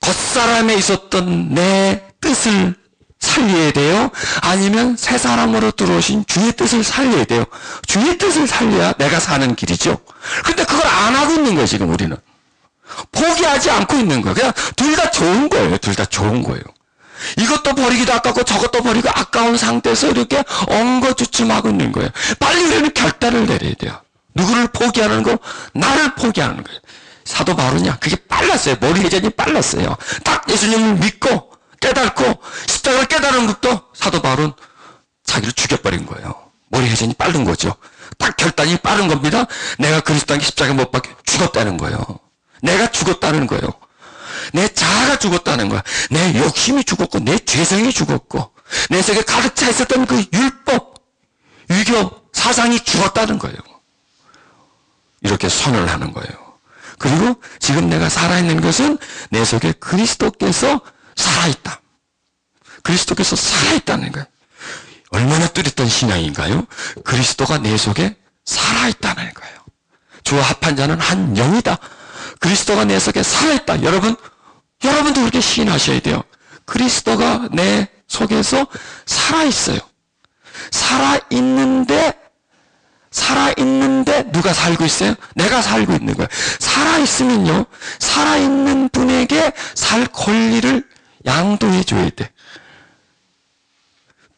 겉사람에 있었던 내 뜻을 살려야 돼요? 아니면 새 사람으로 들어오신 주의 뜻을 살려야 돼요? 주의 뜻을 살려야 내가 사는 길이죠. 근데 그걸 안 하고 있는 거예요, 지금 우리는. 포기하지 않고 있는 거예요. 그냥 둘 다 좋은 거예요. 둘 다 좋은 거예요. 이것도 버리기도 아깝고 저것도 버리고 아까운 상태에서 이렇게 엉거주춤하고 있는 거예요. 빨리 우리는 결단을 내려야 돼요. 누구를 포기하는 거? 나를 포기하는 거예요. 사도 바울은요, 그게 빨랐어요. 머리 회전이 빨랐어요. 딱 예수님을 믿고 깨닫고 십자가를 깨달은 것도 사도 바울은 자기를 죽여버린 거예요. 머리 회전이 빠른 거죠. 딱 결단이 빠른 겁니다. 내가 그리스도께 십자가에 못 박혀 죽었다는 거예요. 내가 죽었다는 거예요. 내 자아가 죽었다는 거야. 내 욕심이 죽었고 내 죄성이 죽었고 내 속에 가득 차 있었던 그 율법, 유교 사상이 죽었다는 거예요. 이렇게 선언을 하는 거예요. 그리고 지금 내가 살아있는 것은 내 속에 그리스도께서 살아있다. 그리스도께서 살아있다는 거예요. 얼마나 뚜렷한 신앙인가요? 그리스도가 내 속에 살아있다는 거예요. 주와 합한 자는 한 영이다. 그리스도가 내 속에 살아있다. 여러분도 그렇게 시인하셔야 돼요. 그리스도가 내 속에서 살아있어요. 살아있는데 누가 살고 있어요? 내가 살고 있는 거예요. 살아있으면요, 살아있는 분에게 살 권리를 양도해 줘야 돼.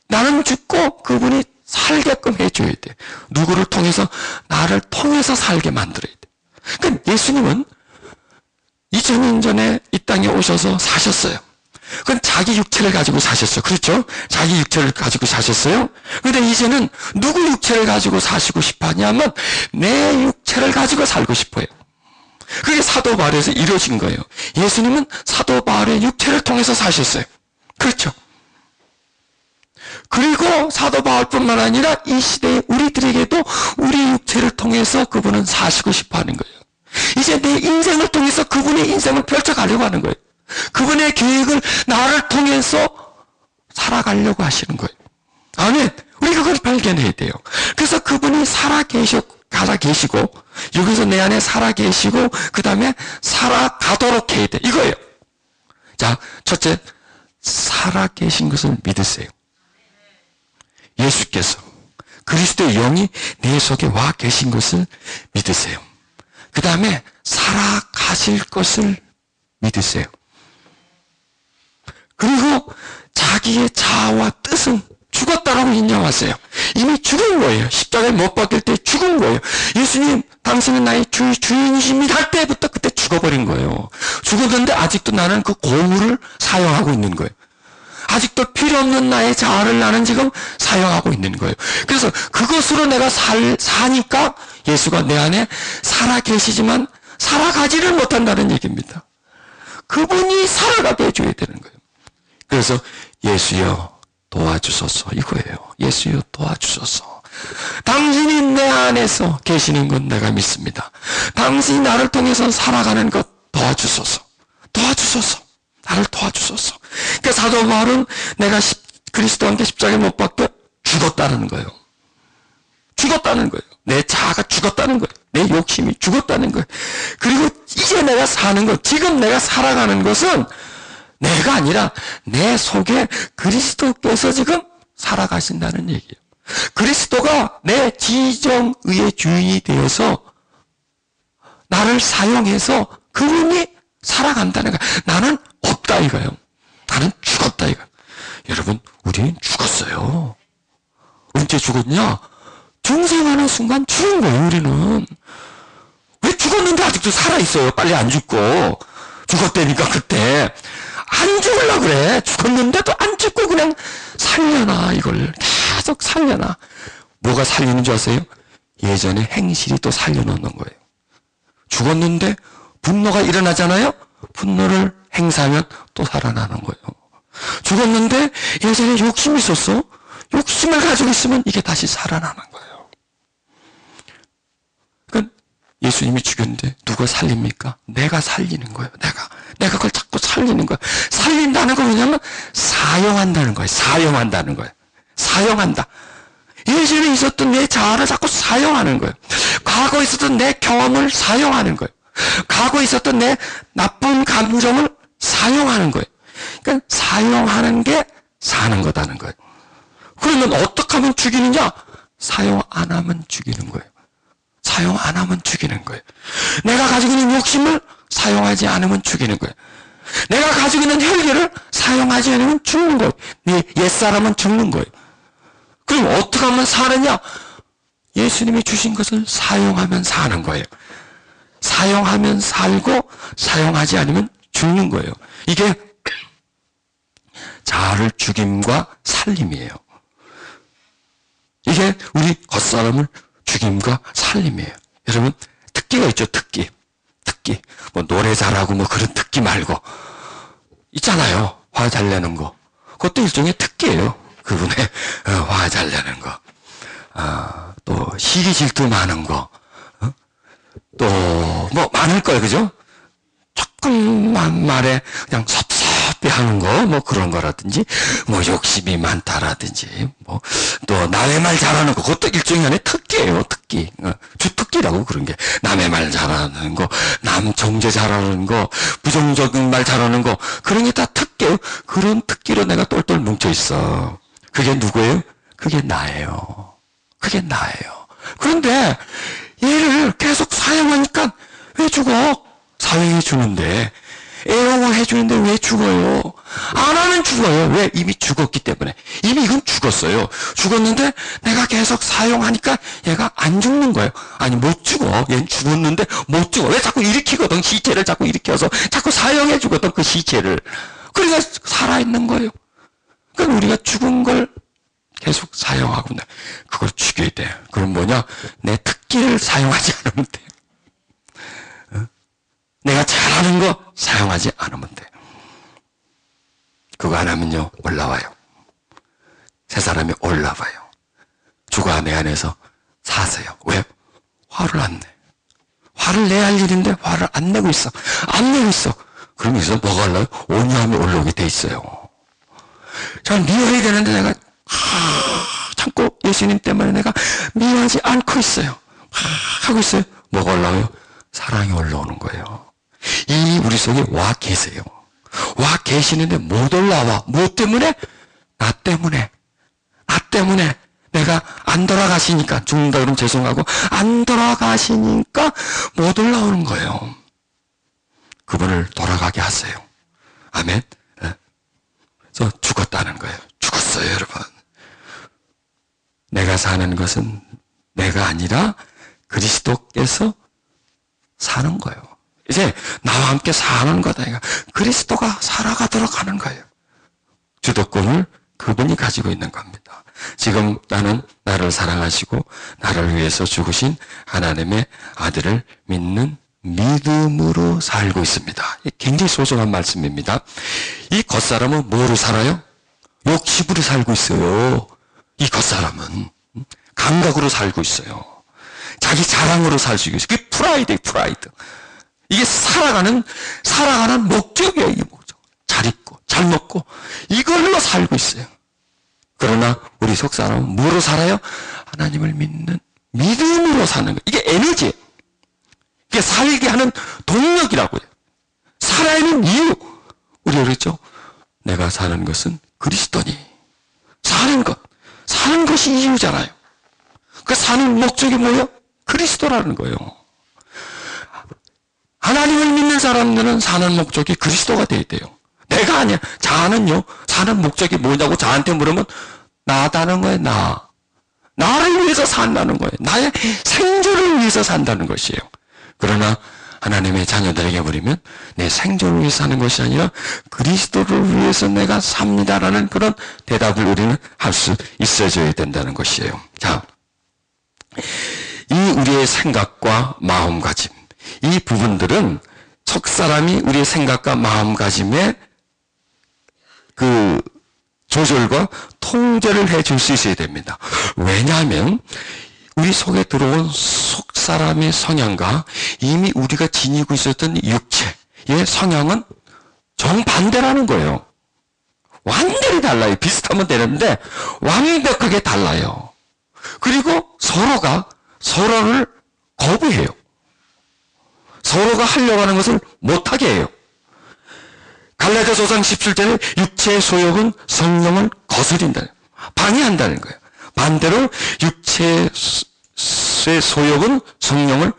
나는 죽고 그분이 살게끔 해줘야 돼. 누구를 통해서? 나를 통해서 살게 만들어야 돼. 그러니까 예수님은 2000년 전에 이 땅에 오셔서 사셨어요. 그건 자기 육체를 가지고 사셨어요. 그렇죠? 자기 육체를 가지고 사셨어요. 그런데 이제는 누구 육체를 가지고 사시고 싶어 하냐면 내 육체를 가지고 살고 싶어요. 그게 사도 바울에서 이루어진 거예요. 예수님은 사도 바울의 육체를 통해서 사셨어요. 그렇죠? 그리고 사도 바울뿐만 아니라 이 시대의 우리들에게도 우리 육체를 통해서 그분은 사시고 싶어 하는 거예요. 이제 내 인생을 통해서 그분의 인생을 펼쳐가려고 하는 거예요. 그분의 계획을 나를 통해서 살아가려고 하시는 거예요. 아멘. 우리 그걸 발견해야 돼요. 그래서 그분이 살아계시고 여기서 내 안에 살아계시고 그 다음에 살아가도록 해야 돼. 이거예요. 자, 첫째, 살아계신 것을 믿으세요. 예수께서 그리스도의 영이 내 속에 와 계신 것을 믿으세요. 그 다음에 살아가실 것을 믿으세요. 그리고 자기의 자아와 뜻은 죽었다라고 인정하세요. 이미 죽은 거예요. 십자가에 못 박힐 때 죽은 거예요. 예수님, 당신은 나의 주인이십니다 할 때부터 그때 죽어버린 거예요. 죽었는데 아직도 나는 그 고물을 사용하고 있는 거예요. 아직도 필요 없는 나의 자아를 나는 지금 사용하고 있는 거예요. 그래서 그것으로 내가 사니까 예수가 내 안에 살아계시지만 살아가지를 못한다는 얘기입니다. 그분이 살아가게 해줘야 되는 거예요. 그래서 예수여 도와주소서 이거예요. 예수여 도와주소서. 당신이 내 안에서 계시는 건 내가 믿습니다. 당신이 나를 통해서 살아가는 것 도와주소서. 도와주소서. 나를 도와주소서. 그러니까 사도 바울은 내가 그리스도와 함께 십자가에 못 박혀 죽었다는 거예요. 죽었다는 거예요. 내 자아가 죽었다는 거예요. 내 욕심이 죽었다는 거예요. 그리고 이제 내가 사는 것, 지금 내가 살아가는 것은 내가 아니라 내 속에 그리스도께서 지금 살아가신다는 얘기예요. 그리스도가 내 지정의의 주인이 되어서 나를 사용해서 그분이 살아간다는 거예요. 나는 없다 이거예요. 나는 죽었다 이거예요. 여러분, 우리는 죽었어요. 언제 죽었냐? 중생하는 순간 죽은 거예요, 우리는. 왜 죽었는데 아직도 살아있어요? 빨리 안 죽고. 죽었다니까, 그때. 안 죽으려고 그래. 죽었는데도 안 죽고 그냥 살려놔, 이걸. 계속 살려놔. 뭐가 살리는 줄 아세요? 예전에 행실이 또 살려놓는 거예요. 죽었는데 분노가 일어나잖아요? 분노를 행사하면 또 살아나는 거예요. 죽었는데 예전에 욕심이 있었어? 욕심을 가지고 있으면 이게 다시 살아나는 거예요. 그러니까 예수님이 죽였는데 누가 살립니까? 내가 살리는 거예요. 내가 그걸 자꾸 살리는 거예요. 살린다는 건 뭐냐면 사용한다는 거예요. 사용한다는 거예요. 사용한다. 예전에 있었던 내 자아를 자꾸 사용하는 거예요. 과거에 있었던 내 경험을 사용하는 거예요. 과거에 있었던 내 나쁜 감정을 사용하는 거예요. 그러니까 사용하는 게 사는 거다는 거예요. 그러면 어떻게 하면 죽이느냐? 사용 안 하면 죽이는 거예요. 사용 안 하면 죽이는 거예요. 내가 가지고 있는 욕심을 사용하지 않으면 죽이는 거예요. 내가 가지고 있는 혈기를 사용하지 않으면 죽는 거예요. 네 옛사람은 죽는 거예요. 그럼 어떻게 하면 사느냐? 예수님이 주신 것을 사용하면 사는 거예요. 사용하면 살고 사용하지 않으면 죽는 거예요. 이게 자아를 죽임과 살림이에요. 이게 우리 겉사람을 죽임과 살림이에요. 여러분, 특기가 있죠, 특기. 특기. 뭐 노래 잘하고 뭐 그런 특기 말고 있잖아요. 화 잘 내는 거. 그것도 일종의 특기예요. 그분의 화 잘 내는 거. 또 시기 질투 많은 거. 또 뭐 많을 거예요. 그죠? 조금만 말에 그냥 섭섭해 하는 거, 뭐 그런 거라든지, 뭐 욕심이 많다라든지, 뭐 또 남의 말 잘하는 거, 그것도 일종의 하나의 특기예요. 특기. 주특기라고 그런 게. 남의 말 잘하는 거, 남 정죄 잘하는 거, 부정적인 말 잘하는 거, 그런 게 다 특기예요. 그런 특기로 내가 똘똘 뭉쳐 있어. 그게 누구예요? 그게 나예요. 그게 나예요. 그런데 얘를 계속 사용하니까 왜 죽어? 사용해 주는데, 애용해 주는데 왜 죽어요? 안 하면 죽어요. 왜? 이미 죽었기 때문에. 이미 이건 죽었어요. 죽었는데 내가 계속 사용하니까 얘가 안 죽는 거예요. 아니, 못 죽어. 얘는 죽었는데 못 죽어. 왜 자꾸 일으키거든? 시체를 자꾸 일으켜서 자꾸 사용해 주거든, 그 시체를. 그러니까 살아있는 거예요. 그러니까 우리가 죽은 걸 계속 사용하고 그걸 죽여야 돼. 그럼 뭐냐? 내 특기를 사용하지 않으면 돼. 내가 잘하는 거 사용하지 않으면 돼. 그거 안 하면요, 올라와요. 새 사람이 올라와요. 주가 내 안에서 사세요. 왜? 화를 안 내. 화를 내야 할 일인데 화를 안 내고 있어. 안 내고 있어. 그럼 여기서 뭐가 올라요? 온유함이 올라오게 돼 있어요. 잘 미워야 되는데 내가 참고 예수님 때문에 내가 미워하지 않고 있어요. 하고 있어요. 뭐가 올라와요? 사랑이 올라오는 거예요. 이미 우리 속에 와 계세요. 와 계시는데 못 올라와. 뭐 때문에? 나 때문에. 나 때문에. 내가 안 돌아가시니까, 죽는다 그러면 죄송하고, 안 돌아가시니까 못 올라오는 거예요. 그분을 돌아가게 하세요. 아멘? 그래서 죽었다는 거예요. 죽었어요, 여러분. 내가 사는 것은 내가 아니라 그리스도께서 사는 거예요. 이제 나와 함께 사는 거다. 그리스도가 살아가도록 하는 거예요. 주도권을 그분이 가지고 있는 겁니다. 지금 나는 나를 사랑하시고 나를 위해서 죽으신 하나님의 아들을 믿는 믿음으로 살고 있습니다. 굉장히 소중한 말씀입니다. 이 겉사람은 뭐로 살아요? 욕심으로 살고 있어요. 이 겉사람은 감각으로 살고 있어요. 자기 자랑으로 살 수 있어요. 그게 프라이드예요, 프라이드. 이게 살아가는 목적이에요, 이 목적. 잘 입고, 잘 먹고, 이걸로 살고 있어요. 그러나 우리 속 사람은 뭐로 살아요? 하나님을 믿는 믿음으로 사는 거예요. 이게 에너지예요. 이게 살게 하는 동력이라고요. 살아있는 이유. 우리가 그랬죠? 내가 사는 것은 그리스도니. 사는 것이 이유잖아요. 그 사는 목적이 뭐예요? 그리스도라는 거예요. 하나님을 믿는 사람들은 사는 목적이 그리스도가 돼야 돼요. 내가 아니야. 자아는요, 사는 목적이 뭐냐고 자한테 물으면 나다는 거예요, 나. 나를 위해서 산다는 거예요. 나의 생존을 위해서 산다는 것이에요. 그러나 하나님의 자녀들에게 물으면 내 생존을 위해서 사는 것이 아니라 그리스도를 위해서 내가 삽니다라는 그런 대답을 우리는 할 수 있어줘야 된다는 것이에요. 자, 이 우리의 생각과 마음가짐, 이 부분들은 속사람이 우리의 생각과 마음가짐에 그 조절과 통제를 해줄 수 있어야 됩니다. 왜냐하면 우리 속에 들어온 속사람의 성향과 이미 우리가 지니고 있었던 육체의 성향은 정반대라는 거예요. 완전히 달라요. 비슷하면 되는데 완벽하게 달라요. 그리고 서로가 서로를 거부해요. 서로가 하려고 하는 것을 못하게 해요. 갈라디아서 5장 17절에 육체의 소욕은 성령을 거스린다. 방해한다는 거예요. 반대로 육체의 소욕은 성령을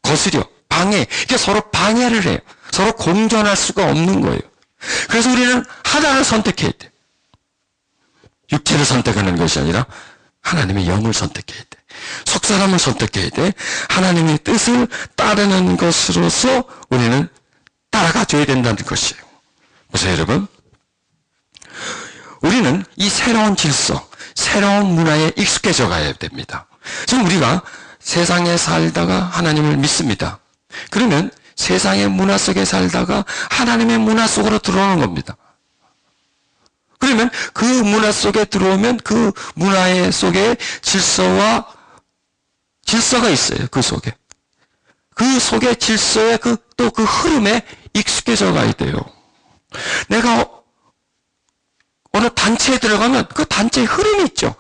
거스려. 방해. 이게 서로 방해를 해요. 서로 공존할 수가 없는 거예요. 그래서 우리는 하나를 선택해야 돼. 육체를 선택하는 것이 아니라 하나님의 영을 선택해야 돼. 속사람을 선택해야 돼. 하나님의 뜻을 따르는 것으로서 우리는 따라가 줘야 된다는 것이에요. 그래서 여러분, 우리는 이 새로운 질서, 새로운 문화에 익숙해져 가야 됩니다. 지금 우리가 세상에 살다가 하나님을 믿습니다. 그러면 세상의 문화 속에 살다가 하나님의 문화 속으로 들어오는 겁니다. 그러면 그 문화 속에 들어오면 그 문화의 속에 질서가 있어요. 그 속에. 그 속에 질서에 또 그 흐름에 익숙해져 가야 돼요. 내가 어느 단체에 들어가면 그 단체의 흐름이 있죠.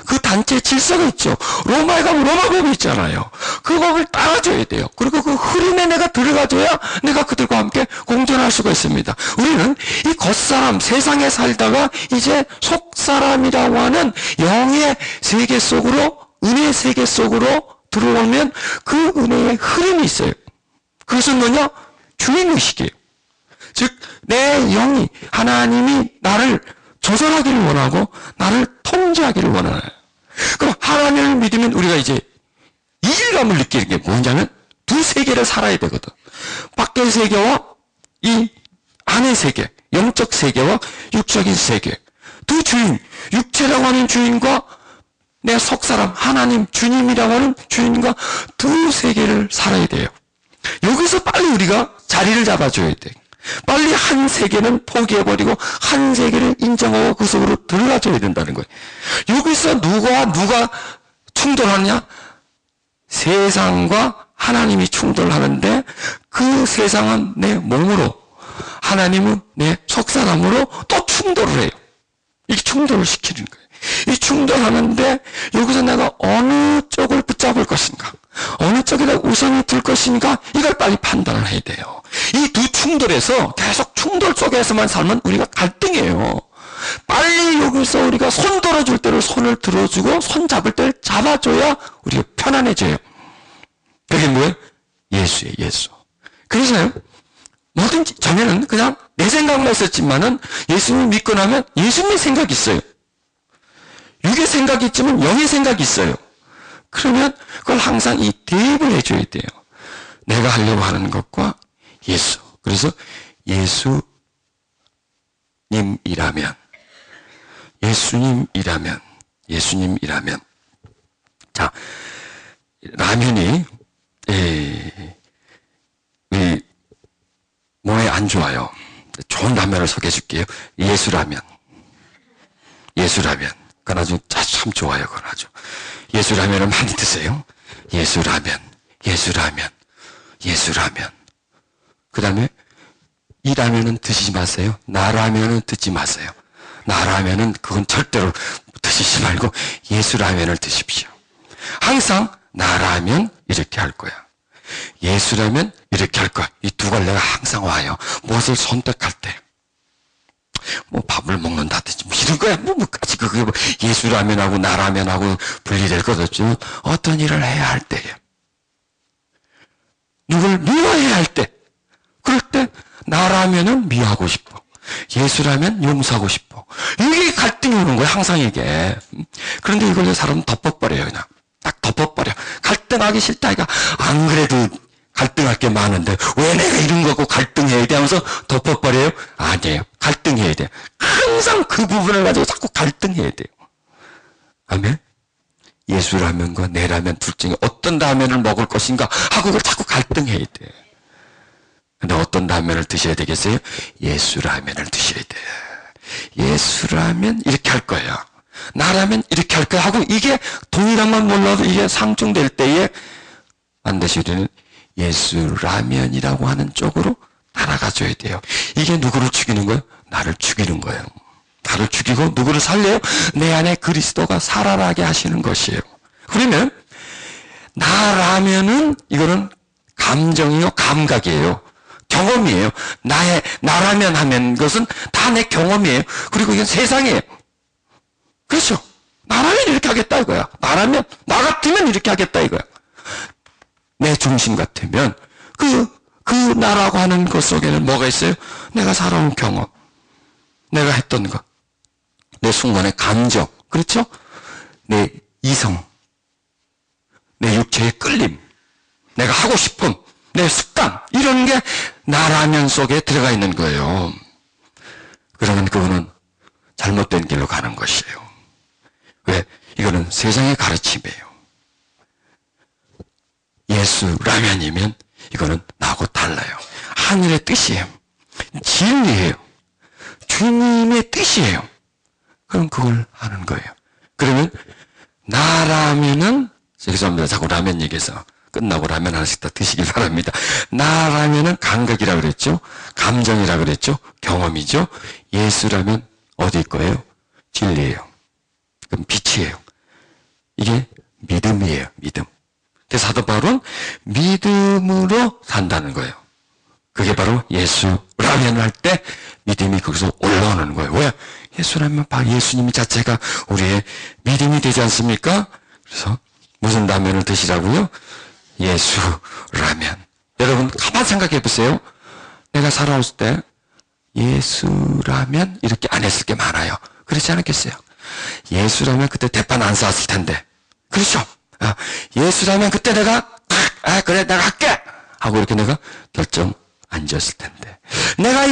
그 단체의 질서가 있죠. 로마에 가면 로마 법이 있잖아요. 그 법을 따라줘야 돼요. 그리고 그 흐름에 내가 들어가줘야 내가 그들과 함께 공존할 수가 있습니다. 우리는 이 겉사람, 세상에 살다가 이제 속사람이라고 하는 영의 세계 속으로, 은혜의 세계 속으로 들어오면 그 은혜의 흐름이 있어요. 그것은 뭐냐? 주인의식이에요. 즉, 내 영이, 하나님이 나를 조절하기를 원하고 나를 통제하기를 원하는. 그럼 하나님을 믿으면 우리가 이제 이질감을 느끼는 게 뭐냐면 두 세계를 살아야 되거든. 밖의 세계와 이 안의 세계, 영적 세계와 육적인 세계. 두 주인, 육체라고 하는 주인과 내 속사람, 하나님, 주님이라고 하는 주인과 두 세계를 살아야 돼요. 여기서 빨리 우리가 자리를 잡아줘야 돼. 빨리 한 세계는 포기해버리고 한 세계를 인정하고 그 속으로 들어가줘야 된다는 거예요. 여기서 누가 충돌하느냐? 세상과 하나님이 충돌하는데 그 세상은 내 몸으로, 하나님은 내 속사람으로 또 충돌을 해요. 이게 충돌을 시키는 거예요. 이 충돌하는데 여기서 내가 어느 쪽을 붙잡을 것인가, 어느 쪽에다 우선이 둘 것인가, 이걸 빨리 판단을 해야 돼요. 이 두 충돌에서 계속 충돌 속에서만 살면 우리가 갈등해요. 빨리 여기서 우리가 손 들어줄 때를 손을 들어주고 손 잡을 때를 잡아줘야 우리가 편안해져요. 그게 뭐예요? 예수예요, 예수. 그래서요, 뭐든지 전에는 그냥 내 생각만 있었지만은 예수님 믿고 나면 예수님의 생각이 있어요. 육의 생각이 있지만 영의 생각이 있어요. 그러면 그걸 항상 이 대입을 해줘야 돼요. 내가 하려고 하는 것과 예수. 그래서 예수님이라면. 자, 라면이, 우리 몸에 안 좋아요. 좋은 라면을 소개해 줄게요. 예수라면. 그건 아주 참 좋아요. 그건 아주. 예수라면을 많이 드세요. 예수라면. 그 다음에 이 라면은 드시지 마세요. 나라면은 듣지 마세요. 나라면은 그건 절대로 드시지 말고 예수라면을 드십시오. 항상 나라면 이렇게 할 거야. 예수라면 이렇게 할 거야. 이 두 갈래가 항상 와요. 무엇을 선택할 때. 뭐 밥을 먹는다든지 뭐 이런 거야. 뭐까지 그게 뭐 예수라면하고 나라면하고 분리될 것 없지만 어떤 일을 해야 할 때에, 누굴 미워해야 할 때, 그럴 때 나라면은 미워하고 싶어, 예수라면 용서하고 싶어. 이게 갈등이 오는 거야, 항상 이게. 그런데 이걸 사람은 덮어버려요. 그냥 딱 덮어버려. 갈등하기 싫다. 이거 안 그래도 갈등할 게 많은데 왜 내가 이런 거고 갈등해야 돼 하면서 덮어버려요? 아니에요. 갈등해야 돼. 항상 그 부분을 가지고 자꾸 갈등해야 돼요. 아멘? 예수라면과 내라면 둘 중에 어떤 라면을 먹을 것인가 하고 그걸 자꾸 갈등해야 돼. 근데 어떤 라면을 드셔야 되겠어요? 예수라면을 드셔야 돼. 예수라면 이렇게 할 거야. 나라면 이렇게 할 거야 하고 이게 동일한만 몰라도 이게 상충될 때에 반드시 우리는 예수라면이라고 하는 쪽으로 따라가줘야 돼요. 이게 누구를 죽이는 거예요? 나를 죽이는 거예요. 나를 죽이고 누구를 살려요? 내 안에 그리스도가 살아나게 하시는 것이에요. 그러면 나라면은 이거는 감정이요, 감각이에요. 경험이에요. 나라면 하면 것은 다 내 경험이에요. 그리고 이건 세상이에요. 그렇죠? 나라면 이렇게 하겠다 이거야. 나라면, 나 같으면 이렇게 하겠다 이거야. 내 중심 같으면, 그 나라고 하는 것 속에는 뭐가 있어요? 내가 살아온 경험, 내가 했던 것, 내 순간의 감정, 그렇죠? 내 이성, 내 육체의 끌림, 내가 하고 싶은 내 습관, 이런 게 나라면 속에 들어가 있는 거예요. 그러면 그거는 잘못된 길로 가는 것이에요. 왜? 이거는 세상의 가르침이에요. 예수라면이면 이거는 나하고 달라요. 하늘의 뜻이에요. 진리예요. 주님의 뜻이에요. 그럼 그걸 하는 거예요. 그러면 나라면은, 죄송합니다. 자꾸 라면 얘기해서 끝나고 라면 하나씩 다 드시길 바랍니다. 나라면은 감각이라고 그랬죠. 감정이라고 그랬죠. 경험이죠. 예수라면 어디일 거예요? 진리예요. 그럼 빛이에요. 이게 믿음이에요. 믿음. 그래서 사도 바울은 믿음으로 산다는 거예요. 그게 바로 예수라면 할 때 믿음이 거기서 올라오는 거예요. 왜? 예수라면 바로 예수님 자체가 우리의 믿음이 되지 않습니까? 그래서 무슨 라면을 드시라고요? 예수라면. 여러분 가만 생각해 보세요. 내가 살아왔을 때 예수라면 이렇게 안 했을 게 많아요. 그렇지 않았겠어요? 예수라면 그때 대판 안 쌓았을 텐데. 그렇죠? 예수라면 그때 내가 그래 내가 할게 하고 이렇게 내가 결정 안 지었을 텐데. 내가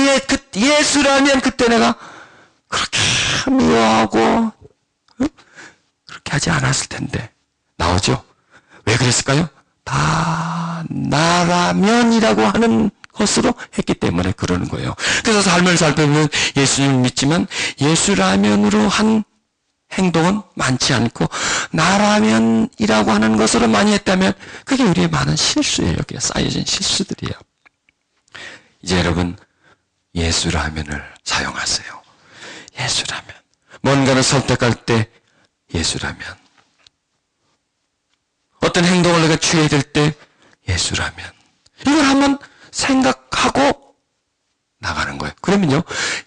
예수라면 그때 내가 그렇게 미워하고 그렇게 하지 않았을 텐데. 나오죠? 왜 그랬을까요? 다 나라면이라고 하는 것으로 했기 때문에 그러는 거예요. 그래서 삶을 살펴보면 예수님을 믿지만 예수라면으로 한 행동은 많지 않고 나라면이라고 하는 것으로 많이 했다면 그게 우리의 많은 실수예요. 여기에 쌓여진 실수들이에요. 이제 여러분 예수라면을 사용하세요. 예수라면. 뭔가를 선택할 때 예수라면. 어떤 행동을 내가 취해야 될 때 예수라면. 이걸 한번 생각하고 나가는 거예요. 그러면요,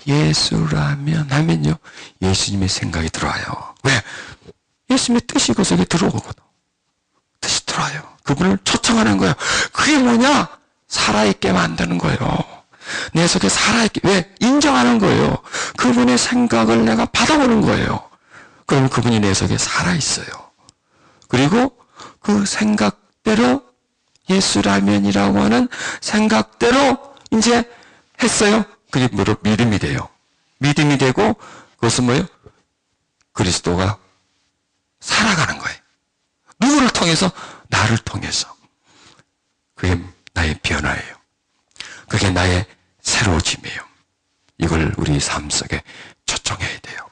예수라면 하면요, 예수님의 생각이 들어와요. 왜? 예수님의 뜻이 그 속에 들어오거든. 뜻이 들어와요. 그분을 초청하는 거예요. 그게 뭐냐? 살아있게 만드는 거예요. 내 속에 살아있게. 왜? 인정하는 거예요. 그분의 생각을 내가 받아보는 거예요. 그럼 그분이 내 속에 살아있어요. 그리고 그 생각대로 예수라면이라고 하는 생각대로 이제 했어요. 그게 뭐로 믿음이 돼요. 믿음이 되고 그것은 뭐예요? 그리스도가 살아가는 거예요. 누구를 통해서? 나를 통해서. 그게 나의 변화예요. 그게 나의 새로워짐이에요. 이걸 우리 삶 속에 초청해야 돼요.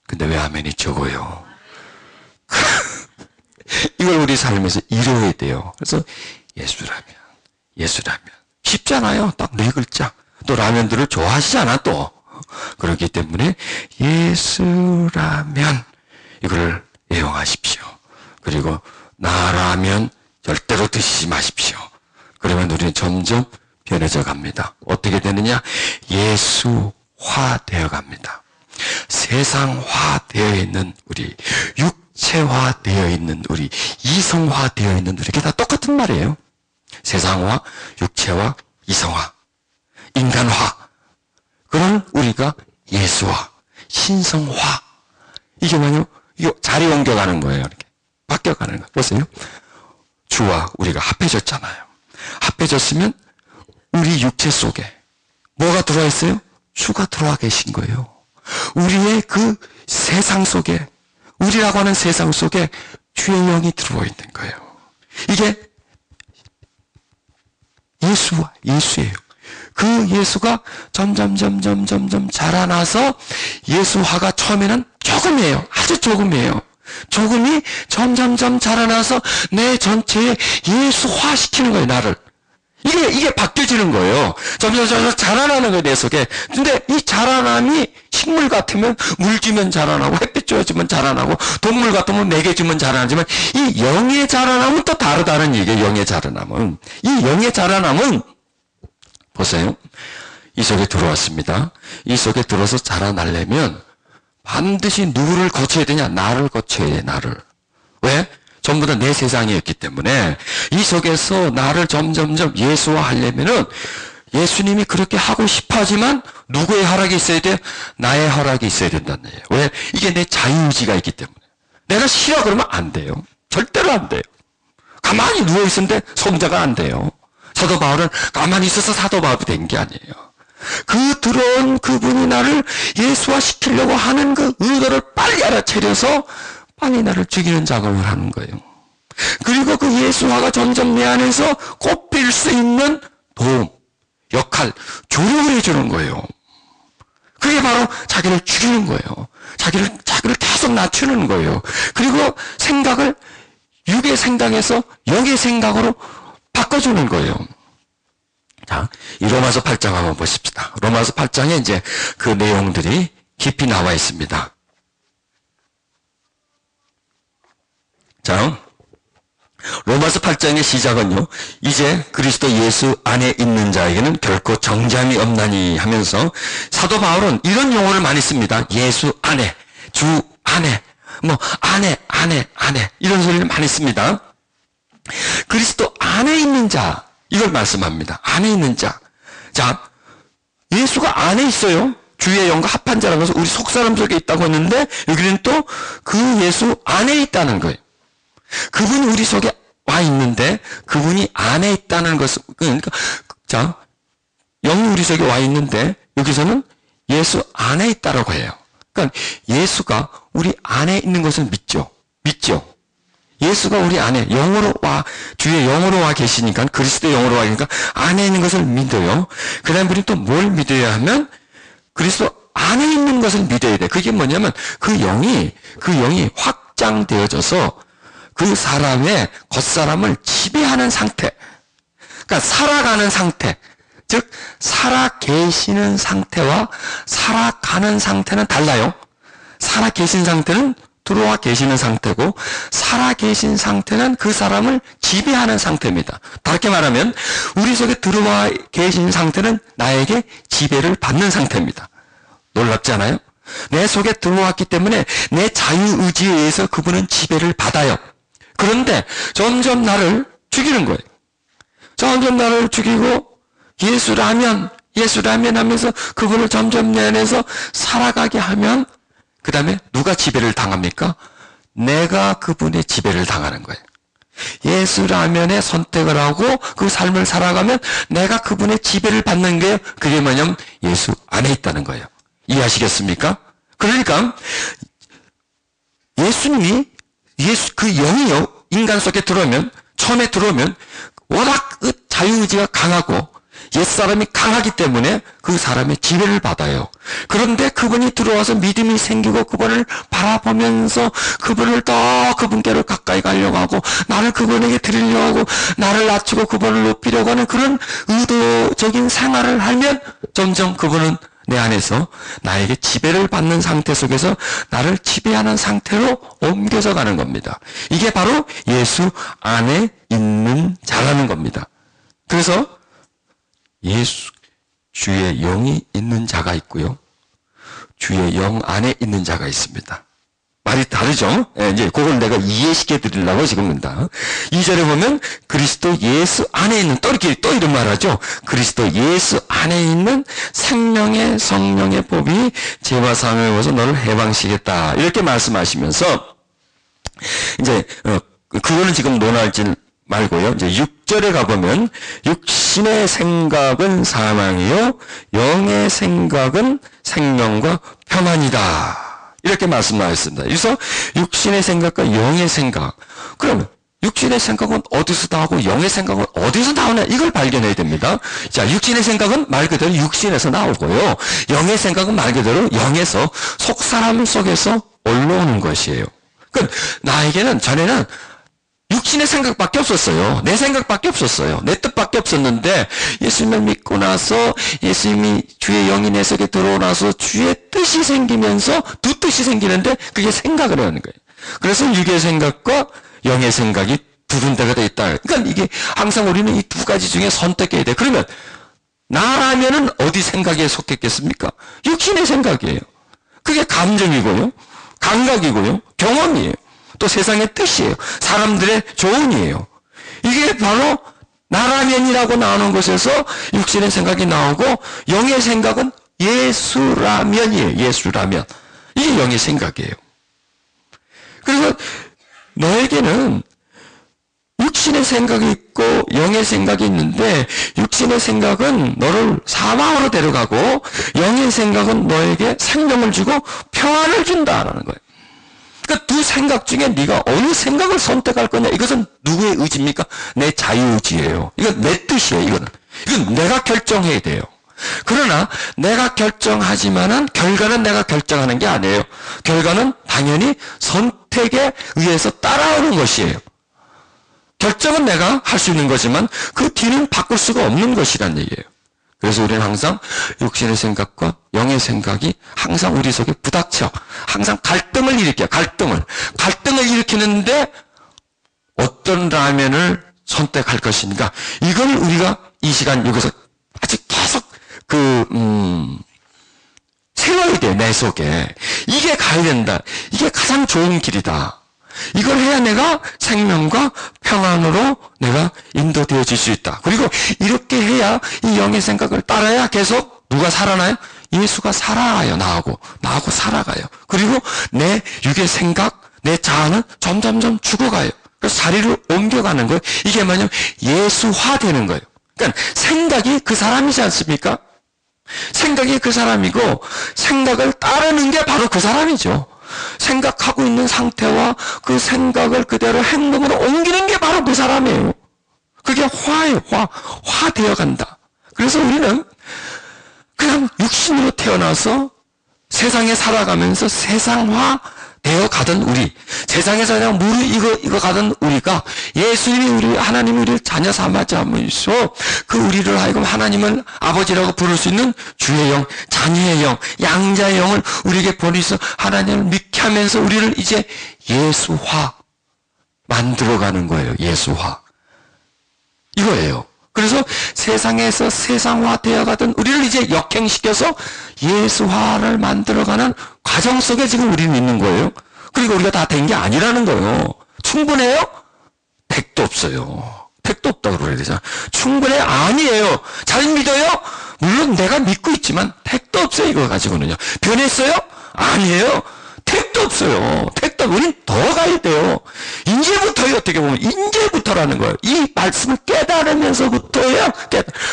근데 왜 아멘이 적어요? 이걸 우리 삶에서 이루어야 돼요. 그래서 예수라면. 쉽잖아요. 딱 네 글자. 또 라면들을 좋아하시잖아, 또. 그렇기 때문에 예수라면 이거를 애용하십시오. 그리고 나라면 절대로 드시지 마십시오. 그러면 우리는 점점 변해져 갑니다. 어떻게 되느냐? 예수화 되어 갑니다. 세상화 되어 있는 우리, 육체화 되어 있는 우리, 이성화 되어 있는 우리, 이게 다 똑같은 말이에요. 세상화, 육체화, 이성화, 인간화. 그런 우리가 예수화, 신성화. 이게 뭐냐면, 이거 자리 옮겨가는 거예요. 이렇게. 바뀌어가는 거. 보세요. 주와 우리가 합해졌잖아요. 합해졌으면 우리 육체 속에 뭐가 들어와 있어요? 주가 들어와 계신 거예요. 우리의 그 세상 속에, 우리라고 하는 세상 속에 주의 영이 들어와 있는 거예요. 이게 예수예요. 그 예수가 점점 자라나서 예수화가 처음에는 조금이에요. 아주 조금이에요. 조금이 점점 자라나서 내 전체에 예수화 시키는 거예요, 나를. 이게 바뀌어지는 거예요. 점점 자라나는 거예요, 내 속에. 근데 이 자라남이 식물 같으면 물 주면 자라나고, 햇빛 쬐주면 자라나고, 동물 같으면 먹여 주면 자라나지만, 이 영의 자라남은 또 다르다는 얘기예요, 영의 자라남은. 이 영의 자라남은 보세요. 이 속에 들어왔습니다. 이 속에 들어서 자라나려면 반드시 누구를 거쳐야 되냐? 나를 거쳐야 돼, 나를. 왜? 전부 다 내 세상이었기 때문에 이 속에서 나를 점점점 예수화하려면은 예수님이 그렇게 하고 싶어 하지만 누구의 허락이 있어야 돼요? 나의 허락이 있어야 된다는 얘기예요. 왜? 이게 내 자유의지가 있기 때문에. 내가 싫어 그러면 안 돼요. 절대로 안 돼요. 가만히 누워있었는데 성자가 안 돼요. 사도 바울은 가만히 있어서 사도 바울이 된 게 아니에요. 그 들어온 그분이 나를 예수화시키려고 하는 그 의도를 빨리 알아차려서 빨리 나를 죽이는 작업을 하는 거예요. 그리고 그 예수화가 점점 내 안에서 꼽힐 수 있는 도움, 역할, 조력을 해주는 거예요. 그게 바로 자기를 죽이는 거예요. 자기를 계속 낮추는 거예요. 그리고 생각을 육의 생각에서 영의 생각으로 바꿔주는 거예요. 자, 이 로마서 8장 한번 보십시다. 로마서 8장에 이제 그 내용들이 깊이 나와 있습니다. 자, 로마서 8장의 시작은요, 이제 그리스도 예수 안에 있는 자에게는 결코 정죄함이 없나니 하면서 사도 바울은 이런 용어를 많이 씁니다. 예수 안에, 주 안에, 안에 이런 소리를 많이 씁니다. 그리스도 안에 있는 자, 이걸 말씀합니다. 안에 있는 자. 자, 예수가 안에 있어요. 주의 영과 합한 자라는 것은 우리 속사람 속에 있다고 했는데 여기는 또 그 예수 안에 있다는 거예요. 그분이 우리 속에 와 있는데 그분이 안에 있다는 것은, 그러니까 자, 영이 우리 속에 와 있는데 여기서는 예수 안에 있다라고 해요. 그러니까 예수가 우리 안에 있는 것을 믿죠. 예수가 우리 안에 영으로 주의 영으로 와 계시니까, 그리스도의 영으로 와 계시니까 안에 있는 것을 믿어요. 그 다음 우리는 또 뭘 믿어야 하면 그리스도 안에 있는 것을 믿어야 돼. 그게 뭐냐면 그 영이 확장되어져서 그 사람의 겉사람을 지배하는 상태. 그러니까 살아가는 상태. 즉 살아 계시는 상태와 살아가는 상태는 달라요. 살아 계신 상태는 들어와 계시는 상태고 살아 계신 상태는 그 사람을 지배하는 상태입니다. 다르게 말하면 우리 속에 들어와 계신 상태는 나에게 지배를 받는 상태입니다. 놀랍지 않아요? 내 속에 들어왔기 때문에 내 자유의지에 의해서 그분은 지배를 받아요. 그런데 점점 나를 죽이는 거예요. 점점 나를 죽이고 예수라면 하면서 그분을 점점 내 안에서 살아가게 하면 그 다음에 누가 지배를 당합니까? 내가 그분의 지배를 당하는 거예요. 예수라면의 선택을 하고 그 삶을 살아가면 내가 그분의 지배를 받는 게 그게 뭐냐면 예수 안에 있다는 거예요. 이해하시겠습니까? 그러니까 예수님이 그 영이요 인간 속에 처음에 들어오면 워낙 자유의지가 강하고 옛사람이 강하기 때문에 그 사람의 지배를 받아요. 그런데 그분이 들어와서 믿음이 생기고 그분을 바라보면서 그분을 더 그분께로 가까이 가려고 하고 나를 그분에게 드리려고 하고 나를 낮추고 그분을 높이려고 하는 그런 의도적인 생활을 하면 점점 그분은 내 안에서 나에게 지배를 받는 상태 속에서 나를 지배하는 상태로 옮겨져 가는 겁니다. 이게 바로 예수 안에 있는 자라는 겁니다. 그래서 주의 영이 있는 자가 있고요. 주의 영 안에 있는 자가 있습니다. 말이 다르죠? 이제 그걸 내가 이해시켜 드리려고 지금 한다. 2절에 보면 그리스도 예수 안에 있는 또 이런 말 하죠. 그리스도 예수 안에 있는 생명의 성령의 법이 죄와 사함을 벗어 너를 해방시키겠다. 이렇게 말씀하시면서 이제 그거는 지금 논하지 말고요. 이제 6절에 가보면 육신의 생각은 사망이요 영의 생각은 생명과 평안이다. 이렇게 말씀하셨습니다. 그래서 육신의 생각과 영의 생각. 그러면 육신의 생각은 어디서 나오고 영의 생각은 어디서 나오냐 이걸 발견해야 됩니다. 자, 육신의 생각은 말 그대로 육신에서 나오고요. 영의 생각은 말 그대로 영에서 속사람 속에서 올라오는 것이에요. 그러니까 나에게는 전에는 육신의 생각밖에 없었어요. 내 생각밖에 없었어요. 내 뜻밖에 없었는데 예수님을 믿고 나서 예수님이 주의 영이 내 속에 들어오나서 주의 뜻이 생기면서 두 뜻이 생기는데 그게 생각을 하는 거예요. 그래서 육의 생각과 영의 생각이 두 군데가 돼 있다. 그러니까 이게 항상 우리는 이 두 가지 중에 선택해야 돼. 그러면 나라면은 어디 생각에 속했겠습니까? 육신의 생각이에요. 그게 감정이고요, 감각이고요, 경험이에요. 또 세상의 뜻이에요. 사람들의 조언이에요. 이게 바로 나라면이라고 나오는 곳에서 육신의 생각이 나오고, 영의 생각은 예수라면이에요. 예수라면. 이게 영의 생각이에요. 그래서 너에게는 육신의 생각이 있고 영의 생각이 있는데, 육신의 생각은 너를 사망으로 데려가고 영의 생각은 너에게 생명을 주고 평안을 준다라는 거예요. 그러니까 두 생각 중에 네가 어느 생각을 선택할 거냐, 이것은 누구의 의지입니까? 내 자유의지예요. 이건 내 뜻이에요. 이건 내가 결정해야 돼요. 그러나 내가 결정하지만은 결과는 내가 결정하는 게 아니에요. 결과는 당연히 선택에 의해서 따라오는 것이에요. 결정은 내가 할 수 있는 거지만 그 뒤는 바꿀 수가 없는 것이란 얘기예요. 그래서 우리는 항상 육신의 생각과 영의 생각이 항상 우리 속에 부닥쳐 항상 갈등을 일으켜요. 갈등을 일으키는데 어떤 라면을 선택할 것인가, 이걸 우리가 이 시간 여기서 아주 계속 세워야 돼요. 내 속에 이게 가야 된다. 이게 가장 좋은 길이다. 이걸 해야 내가 생명과 평안으로 내가 인도되어질 수 있다. 그리고 이렇게 해야 이 영의 생각을 따라야 계속 누가 살아나요? 예수가 살아요. 나하고 살아가요. 그리고 내 육의 생각, 내 자아는 점점점 죽어가요. 그래서 자리를 옮겨가는 거예요. 이게 뭐냐면 예수화되는 거예요. 그러니까 생각이 그 사람이지 않습니까? 생각이 그 사람이고 생각을 따르는 게 바로 그 사람이죠. 생각하고 있는 상태와 그 생각을 그대로 행동으로 옮기는 게 바로 그 사람이에요. 그게 화예요. 화되어 간다. 그래서 우리는 그냥 육신으로 태어나서 세상에 살아가면서 세상화 되어 가던 우리, 세상에서 그냥 무르익어 가던 우리가 예수님이 하나님이 우리를 자녀 삼아자면서 그 우리를 하여금 하나님을 아버지라고 부를 수 있는 주의 영, 자녀의 영, 양자의 영을 우리에게 보내서 하나님을 믿게 하면서 우리를 이제 예수화 만들어가는 거예요. 예수화. 이거예요. 그래서 세상에서 세상화 되어가던 우리를 이제 역행시켜서 예수화를 만들어가는 과정 속에 지금 우리는 있는 거예요. 그리고 우리가 다 된 게 아니라는 거예요. 충분해요? 택도 없어요. 택도 없다고 그래야 되잖아. 충분해? 아니에요. 잘 믿어요? 물론 내가 믿고 있지만 택도 없어요. 이거 가지고는요. 변했어요? 아니에요. 택도 없어요. 택도, 우린 더 가야 돼요. 이제부터요, 어떻게 보면. 이제부터라는 거예요. 이 말씀을 깨달으면서부터예요.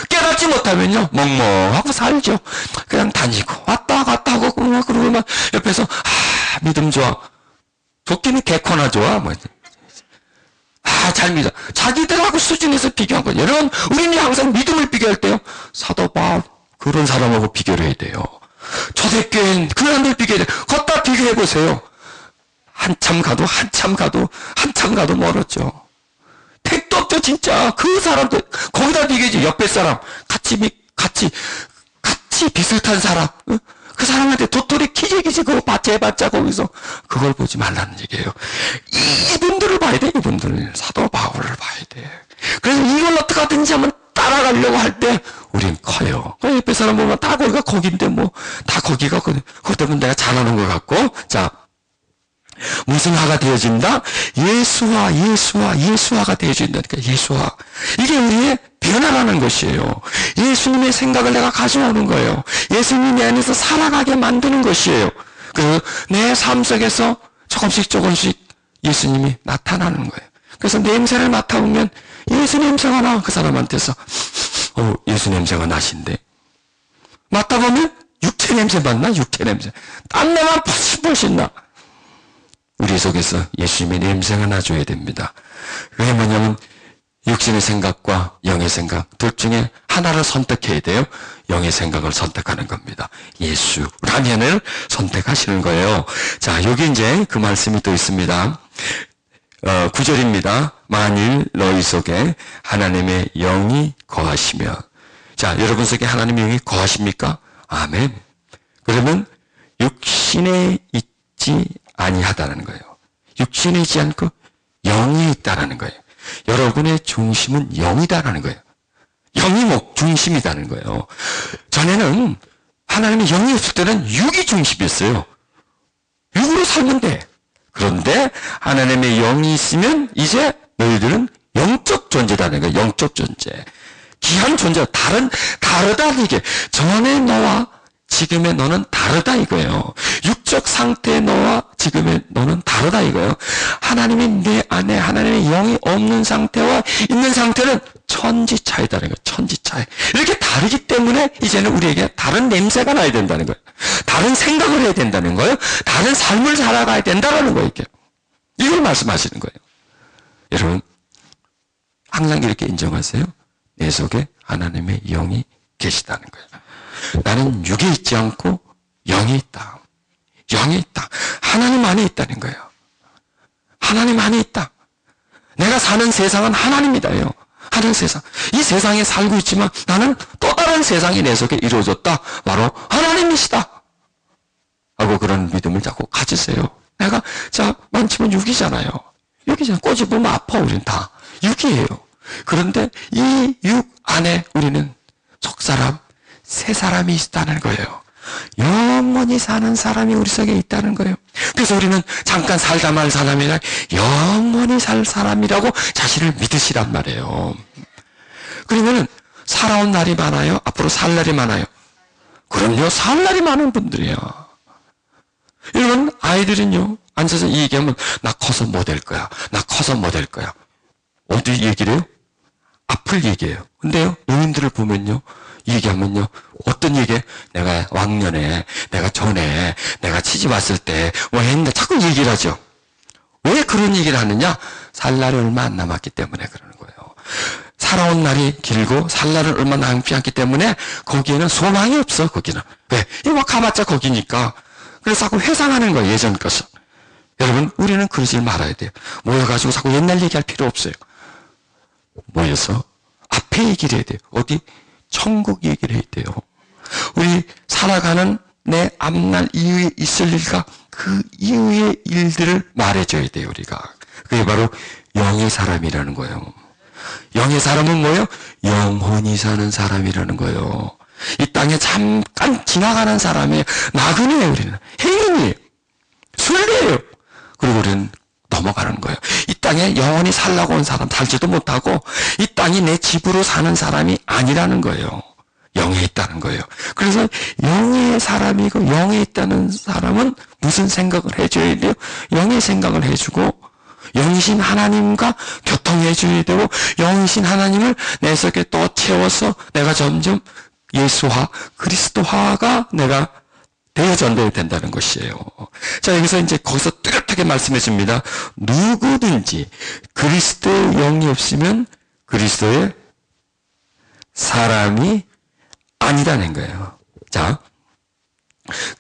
깨닫지 못하면요, 멍멍하고 살죠. 그냥 다니고, 왔다 갔다 하고, 그러고 막 옆에서, 믿음 좋아. 좋기는 개코나 좋아. 뭐. 잘 믿어. 자기들하고 수준에서 비교한 거예요. 여러분, 우리는 항상 믿음을 비교할 때요, 사도 바울, 그런 사람하고 비교를 해야 돼요. 초대교회는 그 사람들 비교해야 돼요. 걷다 비교해보세요. 한참 가도 멀었죠. 택도 없죠, 진짜. 그 사람들, 거기다 비교해야지. 옆에 사람, 같이 비슷한 사람, 그 사람한테 도토리 키지키지 그거 제봤자 거기서 그걸 보지 말라는 얘기예요. 이분들을 봐야 돼, 이분들. 사도 바울을 봐야 돼. 그래서 이걸 어떻게 하든지 한번 따라가려고 할 때 우린 커요. 옆에 사람 보면 다 거기가 거긴데 뭐 다 거기가 그것 때문에 내가 잘하는 것 같고. 자, 무슨 화가 되어진다? 예수화가 되어진다니까. 예수화. 이게 우리의 변화라는 것이에요. 예수님의 생각을 내가 가져오는 거예요. 예수님이 안에서 살아가게 만드는 것이에요. 내 삶 속에서 조금씩 예수님이 나타나는 거예요. 그래서 냄새를 맡아보면 예수 냄새가 나. 그 사람한테서 예수 냄새가 나신데, 맡아보면 육체 냄새 맡나? 육체 냄새. 땀내만 펄펄 나. 우리 속에서 예수님의 냄새가 나줘야 됩니다. 그게 뭐냐면 육신의 생각과 영의 생각 둘 중에 하나를 선택해야 돼요. 영의 생각을 선택하는 겁니다. 예수라면을 선택하시는 거예요. 자, 여기 이제 그 말씀이 또 있습니다. 9절입니다. 만일 너희 속에 하나님의 영이 거하시면. 자, 여러분 속에 하나님의 영이 거하십니까? 아멘. 그러면 육신에 있지 아니하다는 거예요. 육신에 있지 않고 영이 있다라는 거예요. 여러분의 중심은 영이다라는 거예요. 영이 중심이라는 거예요. 전에는 하나님의 영이 없을 때는 육이 중심이었어요. 육으로 살면 돼. 그런데 하나님의 영이 있으면 이제 너희들은 영적 존재라는 거예요. 영적 존재. 귀한 존재, 다르다는 게 전의 너와 지금의 너는 다르다 이거예요. 육적 상태의 너와 지금의 너는 다르다 이거예요. 하나님이 내 안에 하나님의 영이 없는 상태와 있는 상태는 천지 차이다는 거예요. 천지 차이. 이렇게 다르기 때문에 이제는 우리에게 다른 냄새가 나야 된다는 거예요. 다른 생각을 해야 된다는 거예요. 다른 삶을 살아가야 된다는 거예요. 이걸 말씀하시는 거예요. 여러분, 항상 이렇게 인정하세요. 내 속에 하나님의 영이 계시다는 거예요. 나는 육에 있지 않고 영이 있다. 영이 있다. 하나님 안에 있다는 거예요. 하나님 안에 있다. 내가 사는 세상은 하나님이다요. 하나님 세상. 이 세상에 살고 있지만 나는 또 다른 세상이 내 속에 이루어졌다. 바로 하나님이시다. 하고 그런 믿음을 자꾸 가지세요. 내가 많지만 육이잖아요. 육이잖아요. 꼬집으면 아파 우리는 다. 육이에요. 그런데 이 육 안에 우리는 속사람, 새 사람이 있다는 거예요. 영원히 사는 사람이 우리 속에 있다는 거예요. 그래서 우리는 잠깐 살다 말 사람이 아니라 영원히 살 사람이라고 자신을 믿으시란 말이에요. 그러면은 살아온 날이 많아요? 앞으로 살 날이 많아요? 그럼요, 살 날이 많은 분들이에요. 여러분, 아이들은요, 앉아서 이 얘기하면 나 커서 뭐 될 거야. 나 커서 뭐 될 거야. 어디 얘기를 해요? 앞을 얘기해요. 근데요, 노인들을 보면요, 얘기하면요, 어떤 얘기해? 내가 왕년에, 내가 전에, 내가 시집 왔을 때, 뭐 했는데 자꾸 얘기를 하죠. 왜 그런 얘기를 하느냐? 살 날이 얼마 안 남았기 때문에 그러는 거예요. 살아온 날이 길고, 살 날은 얼마 남지 않기 때문에, 거기에는 소망이 없어, 거기는. 왜? 이거 가봤자 거기니까. 그래서 자꾸 회상하는 거예요, 예전 것을. 여러분, 우리는 그러지 말아야 돼요. 모여가지고 자꾸 옛날 얘기할 필요 없어요. 모여서 앞에 얘기를 해야 돼요. 어디? 천국 얘기를 해야 돼요. 우리 살아가는 내 앞날 이후에 있을 일과 그 이후의 일들을 말해줘야 돼요, 우리가. 그게 바로 영의 사람이라는 거예요. 영의 사람은 뭐예요? 영혼이 사는 사람이라는 거예요. 이 땅에 잠깐 지나가는 사람이에요. 나그네예요, 우리는. 행인이에요. 순례예요. 그리고 우리는 넘어가는 거예요. 이 땅에 영원히 살라고 온 사람, 살지도 못하고 이 땅이 내 집으로 사는 사람이 아니라는 거예요. 영에 있다는 거예요. 그래서 영의 사람이고 영에 있다는 사람은 무슨 생각을 해줘야 돼요? 영의 생각을 해주고 영이신 하나님과 교통해줘야 되고 영이신 하나님을 내 속에 또 채워서 내가 점점 예수화, 그리스도화가 내가 되어져야 된다는 것이에요. 자, 여기서 이제 거기서 뚜렷하게 말씀해 줍니다. 누구든지 그리스도의 영이 없으면 그리스도의 사람이 아니라는 거예요. 자,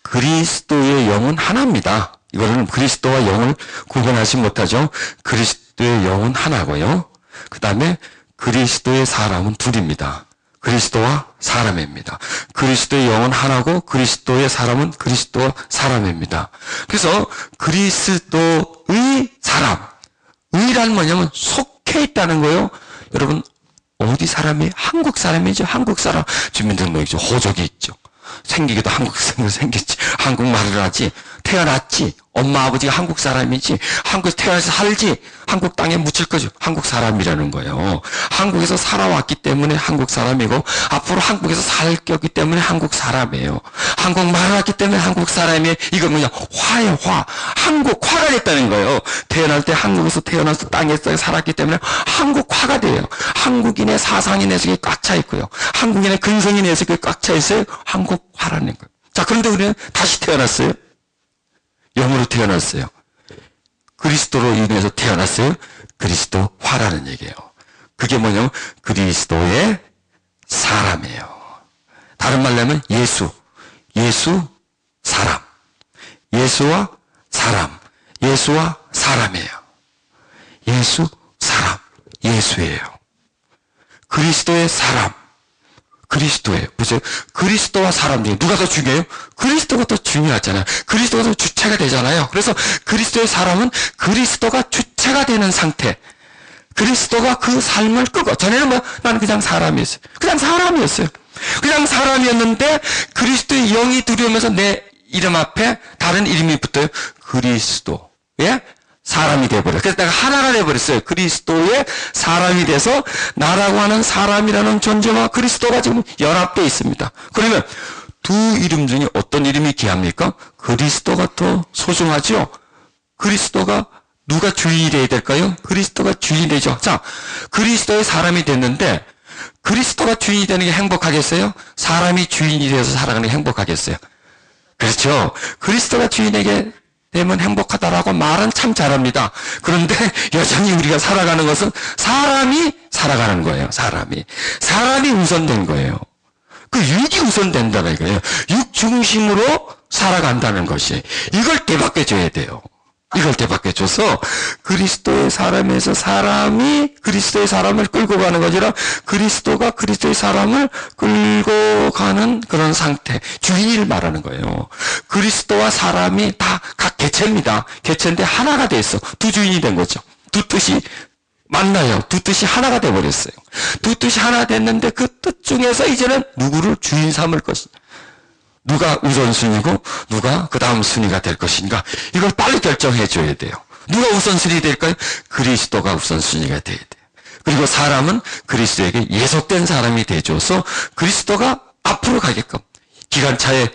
그리스도의 영은 하나입니다. 이거는 그리스도와 영을 구분하지 못하죠. 그리스도의 영은 하나고요. 그 다음에 그리스도의 사람은 둘입니다. 그리스도와 사람입니다. 그리스도의 영은 하나고 그리스도의 사람은 그리스도와 사람입니다. 그래서 그리스도의 사람, 의란 뭐냐면 속해 있다는 거예요. 여러분, 어디 사람이? 한국 사람이죠. 한국 사람. 주민등록이죠. 호적이 있죠. 생기기도 한국 사람으로 생겼지. 한국말을 하지. 태어났지. 엄마 아버지가 한국 사람이지. 한국에서 태어나서 살지. 한국 땅에 묻힐 거죠. 한국 사람이라는 거예요. 한국에서 살아왔기 때문에 한국 사람이고 앞으로 한국에서 살 거기 때문에 한국 사람이에요. 한국말을 했기 때문에 한국 사람이에요. 이건 뭐냐? 화예요. 화. 한국화가 됐다는 거예요. 태어날 때 한국에서 태어나서 땅에서 살았기 때문에 한국화가 돼요. 한국인의 사상이 내 속에 꽉 차 있고요. 한국인의 근성이 내 속에 꽉 차 있어요. 한국화라는 거예요. 자, 그런데 우리는 다시 태어났어요. 영으로 태어났어요. 그리스도로 인해서 태어났어요. 그리스도화라는 얘기예요. 그게 뭐냐면 그리스도의 사람이에요. 다른 말로 하면 예수, 사람. 예수와 사람, 예수와 사람이에요. 예수, 사람, 예수예요. 그리스도의 사람, 그리스도예요. 보세요. 그리스도와 사람 중에 누가 더 중요해요? 그리스도가 더 중요하잖아요. 그리스도가 더 주체가 되잖아요. 그래서 그리스도의 사람은 그리스도가 주체가 되는 상태. 그리스도가 그 삶을 끄고, 전에는 뭐, 나는 그냥 사람이었어요. 그냥 사람이었어요. 그냥 사람이었는데, 그리스도의 영이 들어오면서 내 이름 앞에 다른 이름이 붙어요. 그리스도. 예? 사람이 돼버려요. 그래서 내가 하나가 돼버렸어요. 그리스도의 사람이 돼서 나라고 하는 사람이라는 존재와 그리스도가 지금 연합되어 있습니다. 그러면 두 이름 중에 어떤 이름이 귀합니까? 그리스도가 더 소중하죠? 그리스도가 누가 주인이 돼야 될까요? 그리스도가 주인이 되죠. 자, 그리스도의 사람이 됐는데 그리스도가 주인이 되는 게 행복하겠어요? 사람이 주인이 되어서 살아가는 게 행복하겠어요? 그렇죠. 그리스도가 주인에게 되면 행복하다라고 말은 참 잘합니다. 그런데 여전히 우리가 살아가는 것은 사람이 살아가는 거예요. 사람이 우선된 거예요. 그 육이 우선된다는 거예요. 육 중심으로 살아간다는 것이. 이걸 되바꿔줘야 돼요. 이걸 되바꿔줘서 그리스도의 사람에서 사람이 그리스도의 사람을 끌고 가는 것이라 그리스도가 그리스도의 사람을 끌고 가는 그런 상태, 주인을 말하는 거예요. 그리스도와 사람이 다 각 개체입니다. 개체인데 하나가 돼 있어. 두 주인이 된 거죠. 두 뜻이 만나요. 두 뜻이 하나가 돼버렸어요. 두 뜻이 하나 됐는데 그 뜻 중에서 이제는 누구를 주인 삼을 것이냐. 누가 우선순위고 누가 그 다음 순위가 될 것인가. 이걸 빨리 결정해 줘야 돼요. 누가 우선순위 될까요? 그리스도가 우선순위가 돼야 돼요. 그리고 사람은 그리스도에게 예속된 사람이 돼줘서 그리스도가 앞으로 가게끔 기관차에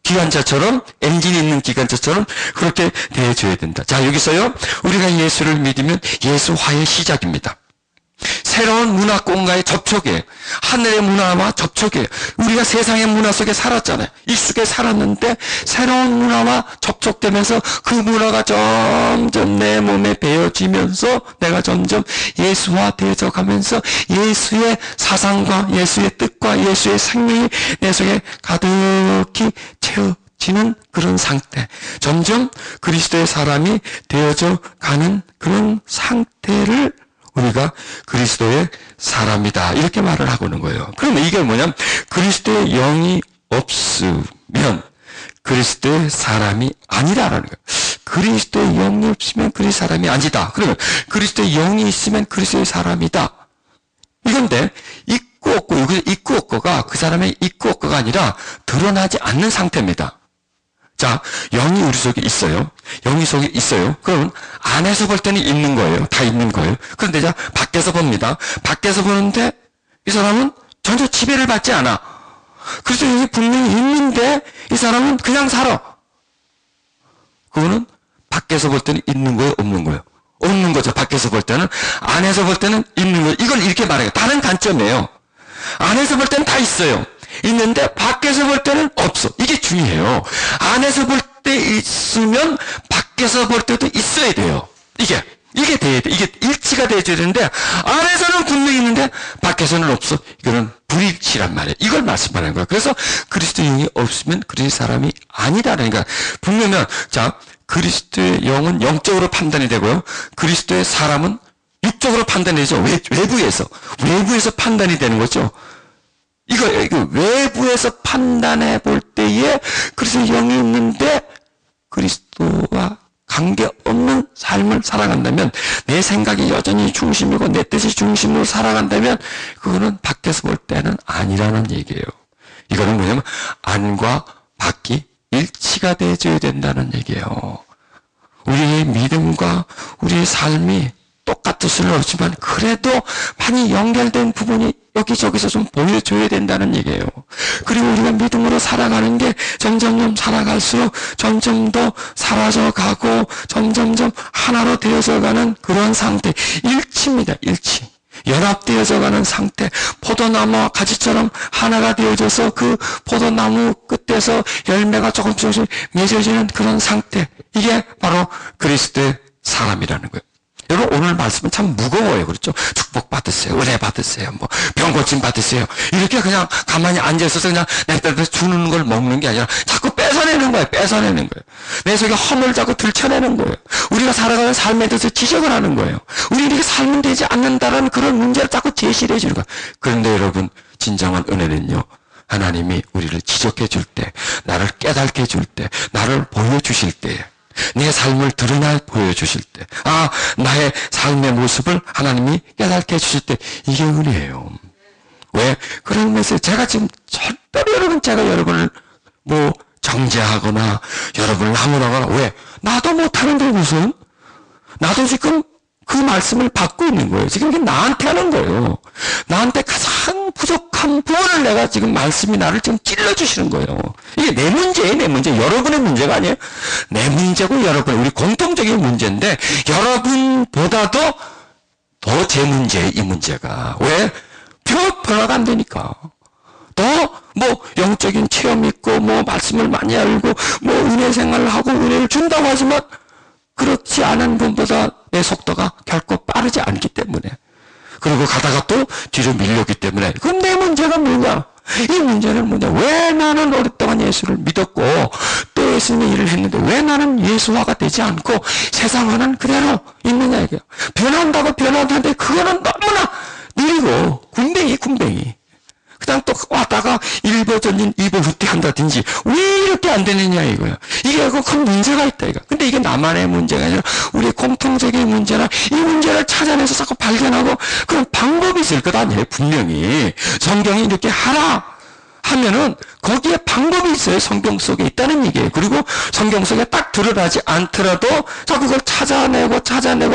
기관차처럼 엔진이 있는 기관차처럼 그렇게 대해줘야 된다. 자, 여기서요. 우리가 예수를 믿으면 예수화의 시작입니다. 새로운 문화 공간에 접촉이에요. 하늘의 문화와 접촉이에요. 우리가 세상의 문화 속에 살았잖아요. 익숙해 살았는데 새로운 문화와 접촉되면서 그 문화가 점점 내 몸에 배어지면서 내가 점점 예수화 되어져 가면서 예수의 사상과 예수의 뜻과 예수의 생명이 내 속에 가득히 채워지는 그런 상태. 점점 그리스도의 사람이 되어져 가는 그런 상태를 우리가 그리스도의 사람이다 이렇게 말을 하고 있는 거예요. 그러면 이게 뭐냐면 그리스도의 영이 없으면 그리스도의 사람이 아니다라는 거예요. 그리스도의 영이 없으면 그리스도의 사람이 아니다. 그러면 그리스도의 영이 있으면 그리스도의 사람이다. 이건데 있고 없고 여기서 있고 없고가 그 사람의 있고 없고가 아니라 드러나지 않는 상태입니다. 자, 영이 우리 속에 있어요. 영이 속에 있어요. 그러면 안에서 볼 때는 있는 거예요. 다 있는 거예요. 그런데 자, 밖에서 봅니다. 밖에서 보는데 이 사람은 전혀 지배를 받지 않아. 그래서 여기 분명히 있는데 이 사람은 그냥 살아. 그거는 밖에서 볼 때는 있는 거예요? 없는 거예요? 없는 거죠. 밖에서 볼 때는. 안에서 볼 때는 있는 거예요. 이걸 이렇게 말해요. 다른 관점이에요. 안에서 볼 때는 다 있어요. 있는데 밖에서 볼 때는 없어. 이게 중요해요. 안에서 볼 때 있으면 밖에서 볼 때도 있어야 돼요. 이게 돼야 돼. 이게 일치가 돼야 되는데 안에서는 분명히 있는데 밖에서는 없어. 이거는 불일치란 말이에요. 이걸 말씀하는 거예요. 그래서 그리스도의 영이 없으면 그리스도의 사람이 아니다라니까. 분명히 자, 그리스도의 영은 영적으로 판단이 되고요. 그리스도의 사람은 육적으로 판단이 되죠. 외부에서 판단이 되는 거죠. 이거 외부에서 판단해 볼 때에 그리스도의 영이 있는데 그리스도와 관계없는 삶을 살아간다면 내 생각이 여전히 중심이고 내 뜻이 중심으로 살아간다면 그거는 밖에서 볼 때는 아니라는 얘기예요. 이거는 뭐냐면 안과 밖이 일치가 되어줘야 된다는 얘기예요. 우리의 믿음과 우리의 삶이 똑같을 수는 없지만 그래도 많이 연결된 부분이 여기저기서 좀 보여줘야 된다는 얘기예요. 그리고 우리가 믿음으로 살아가는 게 점점점 살아갈수록 점점 더 사라져가고 점점점 하나로 되어져 가는 그런 상태. 일치입니다. 일치. 연합되어져 가는 상태. 포도나무와 가지처럼 하나가 되어져서 그 포도나무 끝에서 열매가 조금씩 맺어지는 그런 상태. 이게 바로 그리스도의 사람이라는 거예요. 여러분 오늘 말씀은 참 무거워요. 그렇죠? 축복 받으세요. 은혜 받으세요. 병 고침 받으세요. 이렇게 그냥 가만히 앉아있어서 그냥 내가 주는 걸 먹는 게 아니라 자꾸 뺏어내는 거예요. 내 속에 허물 자꾸 들춰내는 거예요. 우리가 살아가는 삶에 대해서 지적을 하는 거예요. 우리 이렇게 살면 되지 않는다라는 그런 문제를 자꾸 제시를 해주는 거예요. 그런데 여러분 진정한 은혜는요. 하나님이 우리를 지적해 줄 때, 나를 깨닫게 해줄 때, 나를 보여주실 때에 내 삶을 드러나 보여주실 때, 나의 삶의 모습을 하나님이 깨닫게 해주실 때, 이게 은혜예요. 왜? 그러면서 제가 지금 절대로 제가 여러분을 정죄하거나, 여러분을 나무라거나, 왜? 나도 못하는데 무슨? 나도 지금 그 말씀을 받고 있는 거예요. 지금 이게 나한테 하는 거예요. 나한테 가장 부족한 부분을 내가 지금 말씀이 나를 지금 찔러주시는 거예요. 이게 내 문제예요, 내 문제. 여러분의 문제가 아니에요. 내 문제고 여러분, 우리 공통적인 문제인데, 여러분보다도 더 제 문제예요, 이 문제가. 왜? 변화가 안 되니까. 더 영적인 체험 있고 말씀을 많이 알고 은혜 생활을 하고 은혜를 준다고 하지만 그렇지 않은 분보다 내 속도가 결코 빠르지 않기 때문에, 그리고 가다가 또 뒤로 밀렸기 때문에, 그럼 내 문제가 뭐냐? 이 문제는 뭐냐? 왜 나는 오랫동안 예수를 믿었고 또 예수님의 일을 했는데 왜 나는 예수화가 되지 않고 세상화는 그대로 있느냐 이게요. 변한다고 변한다는데 그거는 너무나 느리고 군뱅이 그냥 또 왔다가 1보 전진 2보 후퇴 한다든지 왜 이렇게 안 되느냐 이거야. 이게 큰 문제가 있다 이거. 근데 이게 나만의 문제가 아니라 우리 공통적인 문제나 이 문제를 찾아내서 자꾸 발견하고 그런 방법이 있을 것 아니에요. 분명히 성경이 이렇게 하라 하면은 거기에 방법이 있어요. 성경 속에 있다는 얘기예요. 그리고 성경 속에 딱 드러나지 않더라도 자꾸 그걸 찾아내고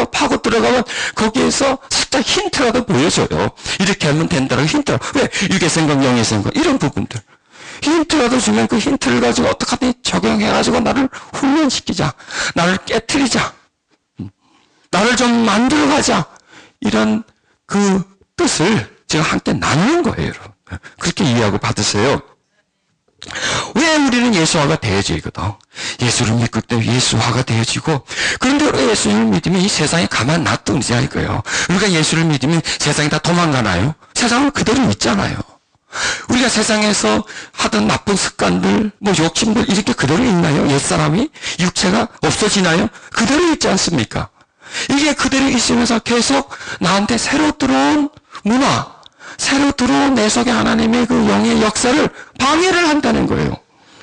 파고 들어가면 거기에서 살짝 힌트라도 보여줘요. 이렇게 하면 된다라고 힌트라. 왜? 육의 생각, 영의 생각 이런 부분들 힌트라도 주면 그 힌트를 가지고 어떻게든 적용해가지고 나를 훈련시키자, 나를 깨트리자, 나를 좀 만들어가자, 이런 그 뜻을 제가 함께 나누는 거예요, 여러분. 그렇게 이해하고 받으세요. 왜 우리는 예수화가 되어지거든? 예수를 믿고 때문에 예수화가 되어지고, 그런데 우리가 예수님을 믿으면 이 세상에 가만 놔두느냐 이거예요. 우리가 예수를 믿으면 세상에 다 도망가나요? 세상은 그대로 있잖아요. 우리가 세상에서 하던 나쁜 습관들, 욕심들 이렇게 그대로 있나요? 옛사람이? 육체가 없어지나요? 그대로 있지 않습니까? 이게 그대로 있으면서 계속 나한테 새로 들어온 문화, 새로 들어온 내 속에 하나님의 그 영의 역사를 방해를 한다는 거예요.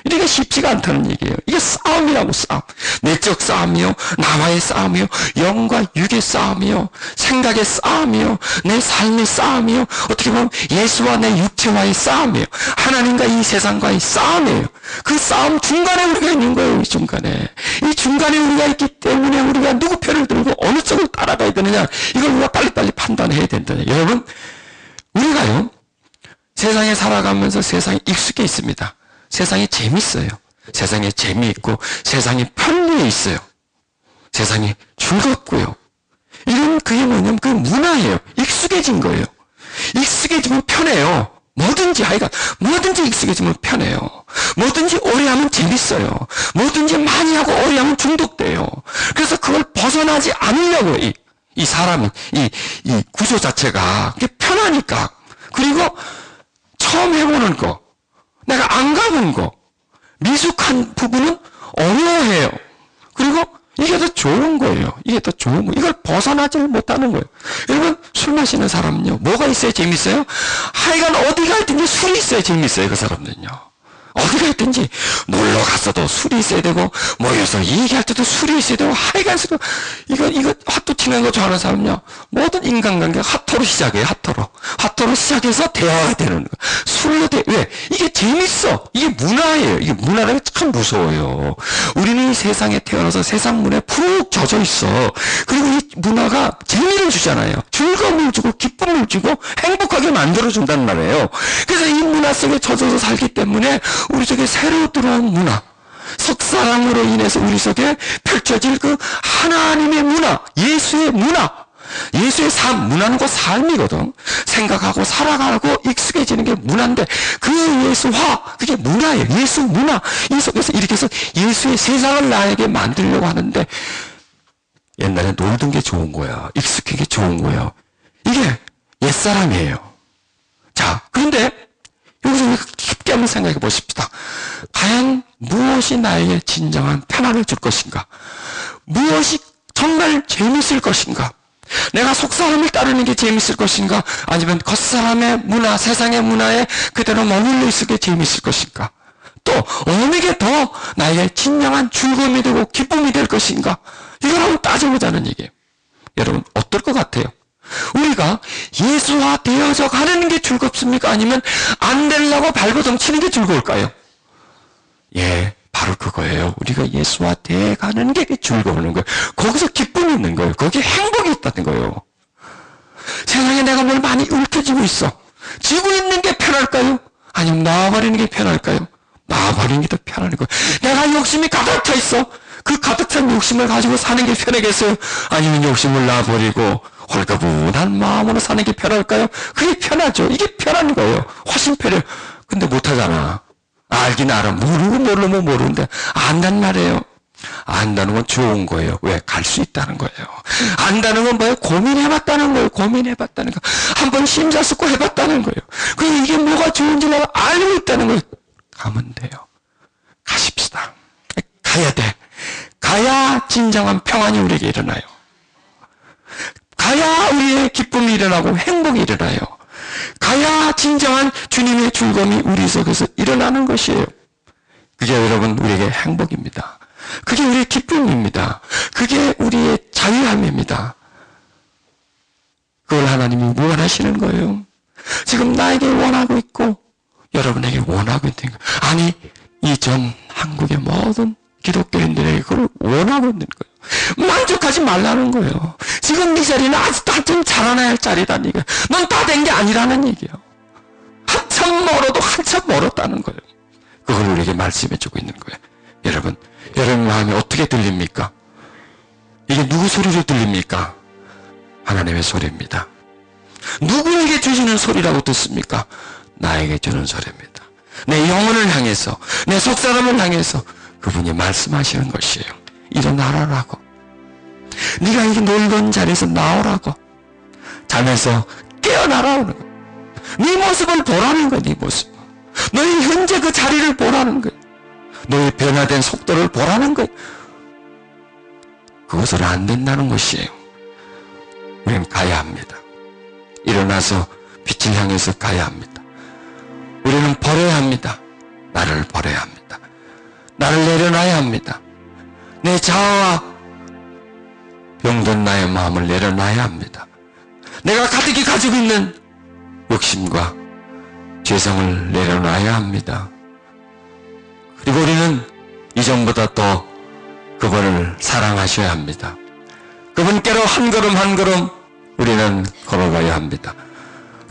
이게 쉽지가 않다는 얘기예요. 이게 싸움이라고, 싸움. 내적 싸움이요, 나와의 싸움이요, 영과 육의 싸움이요, 생각의 싸움이요, 내 삶의 싸움이요, 어떻게 보면 예수와 내 육체와의 싸움이에요. 하나님과 이 세상과의 싸움이에요. 그 싸움 중간에 우리가 있는 거예요. 이 중간에. 이 중간에 우리가 있기 때문에 우리가 누구 편을 들고 어느 쪽을 따라가야 되느냐, 이걸 우리가 빨리빨리 판단해야 된다는. 여러분, 우리가요, 세상에 살아가면서 세상에 익숙해 있습니다. 세상이 재밌어요. 세상에 재미있고, 세상이 편리해 있어요. 세상이 즐겁고요. 이런 그게 뭐냐면 그 문화예요. 익숙해진 거예요. 익숙해지면 편해요. 뭐든지 익숙해지면 편해요. 뭐든지 오래 하면 재밌어요. 뭐든지 많이 하고 오래 하면 중독돼요. 그래서 그걸 벗어나지 않으려고 이 사람은, 이 구조 자체가 편하니까. 그리고 처음 해보는 거, 내가 안 가본 거, 미숙한 부분은 어려워해요. 그리고 이게 더 좋은 거예요. 이게 더 좋은 거예요. 이걸 벗어나지를 못하는 거예요. 여러분, 술 마시는 사람은요, 뭐가 있어야 재밌어요? 하여간 어디가 있든지 술이 있어야 재밌어요, 그 사람들은요. 어디가 있든지 놀러 갔어도 술이 있어야 되고, 모여서 얘기할 때도 술이 있어야 되고, 하여간 술, 이거 핫도 치는 거 좋아하는 사람은요, 모든 인간관계가 핫토로 시작해요, 핫토로 시작해서 대화가 되는 거. 술로 왜? 이게 재밌어. 이게 문화예요. 이게 문화라는 게 참 무서워요. 우리는 이 세상에 태어나서 세상 문화에 푹 젖어 있어. 그리고 이 문화가 재미를 주잖아요. 즐거움을 주고, 기쁨을 주고, 행복하게 만들어준단 말이에요. 그래서 이 문화 속에 젖어서 살기 때문에 우리 속에 새로 들어온 문화, 석사랑으로 인해서 우리 속에 펼쳐질 그 하나님의 문화, 예수의 문화, 예수의 삶, 문화는 곧 삶이거든. 생각하고 살아가고 익숙해지는 게 문화인데 그 예수화, 그게 문화예요. 예수 문화. 이 속에서 이렇게 해서 예수의 세상을 나에게 만들려고 하는데 옛날에 놀던 게 좋은 거야. 익숙한 게 좋은 거야. 이게 옛사람이에요. 자, 그런데 여기서 깊게 한번 생각해 보십시다. 과연 무엇이 나에게 진정한 편안을 줄 것인가? 무엇이 정말 재밌을 것인가? 내가 속사람을 따르는 게 재밌을 것인가? 아니면 겉사람의 문화, 세상의 문화에 그대로 머물러 있을 게 재밌을 것인가? 또 어느 게 더 나에게 진정한 즐거움이 되고 기쁨이 될 것인가? 이걸 한번 따져보자는 얘기예요. 여러분 어떨 것 같아요? 우리가 예수와 되어져 가는 게 즐겁습니까? 아니면 안 되려고 발버둥 치는 게 즐거울까요? 예, 바로 그거예요. 우리가 예수와 되어 가는 게 즐거운 거예요. 거기서 기쁨이 있는 거예요. 거기에 행복이 있다는 거예요. 세상에 내가 뭘 많이 얽혀지고 있어. 지고 있는 게 편할까요? 아니면 놔버리는 게 편할까요? 놔버리는 게 더 편한 거예요. 내가 욕심이 가득 차 있어. 그 가득 찬 욕심을 가지고 사는 게 편하겠어요? 아니면 욕심을 놔버리고 홀가분한 마음으로 사는 게 편할까요? 그게 편하죠. 이게 편한 거예요. 훨씬 편해요. 근데 못하잖아. 알긴 알아. 모르면 모르는데 안단 말이에요. 안다는 건 좋은 거예요. 왜? 갈 수 있다는 거예요. 안다는 건 뭐예요? 고민해봤다는 거예요. 고민해봤다는 거. 한번 심사숙고 해봤다는 거예요. 그래서 이게 뭐가 좋은지 내가 알고 있다는 거예요. 가면 돼요. 가십시다. 가야 돼. 가야 진정한 평안이 우리에게 일어나요. 가야 우리의 기쁨이 일어나고 행복이 일어나요. 가야 진정한 주님의 즐거움이 우리 속에서 일어나는 것이에요. 그게 여러분 우리에게 행복입니다. 그게 우리의 기쁨입니다. 그게 우리의 자유함입니다. 그걸 하나님이 원하시는 거예요. 지금 나에게 원하고 있고 여러분에게 원하고 있는 거예요. 아니 이 전 한국의 모든 기독교인들에게 그걸 원하고 있는 거예요. 만족하지 말라는 거예요. 지금 네 자리는 아직도 한참 자라나야 할 자리다는 얘기예요. 넌 다 된 게 아니라는 얘기예요. 한참 멀어도 한참 멀었다는 거예요. 그걸 우리에게 말씀해주고 있는 거예요. 여러분 마음이 어떻게 들립니까? 이게 누구 소리로 들립니까? 하나님의 소리입니다. 누구에게 주시는 소리라고 듣습니까? 나에게 주는 소리입니다. 내 영혼을 향해서, 내 속사람을 향해서 그분이 말씀하시는 것이에요. 일어나라라고. 네가 이 놀던 자리에서 나오라고. 잠에서 깨어나라는 거예요. 네 모습을 보라는 거예요. 네 모습. 너의 현재 그 자리를 보라는 거예요. 너의 변화된 속도를 보라는 거예요. 그것으로 안 된다는 것이에요. 우리는 가야 합니다. 일어나서 빛을 향해서 가야 합니다. 우리는 버려야 합니다. 나를 버려야 합니다. 나를 내려놔야 합니다. 내 자아와 병든 나의 마음을 내려놔야 합니다. 내가 가득히 가지고 있는 욕심과 죄성을 내려놔야 합니다. 그리고 우리는 이전보다 더 그분을 사랑하셔야 합니다. 그분께로 한 걸음 한 걸음 우리는 걸어가야 합니다.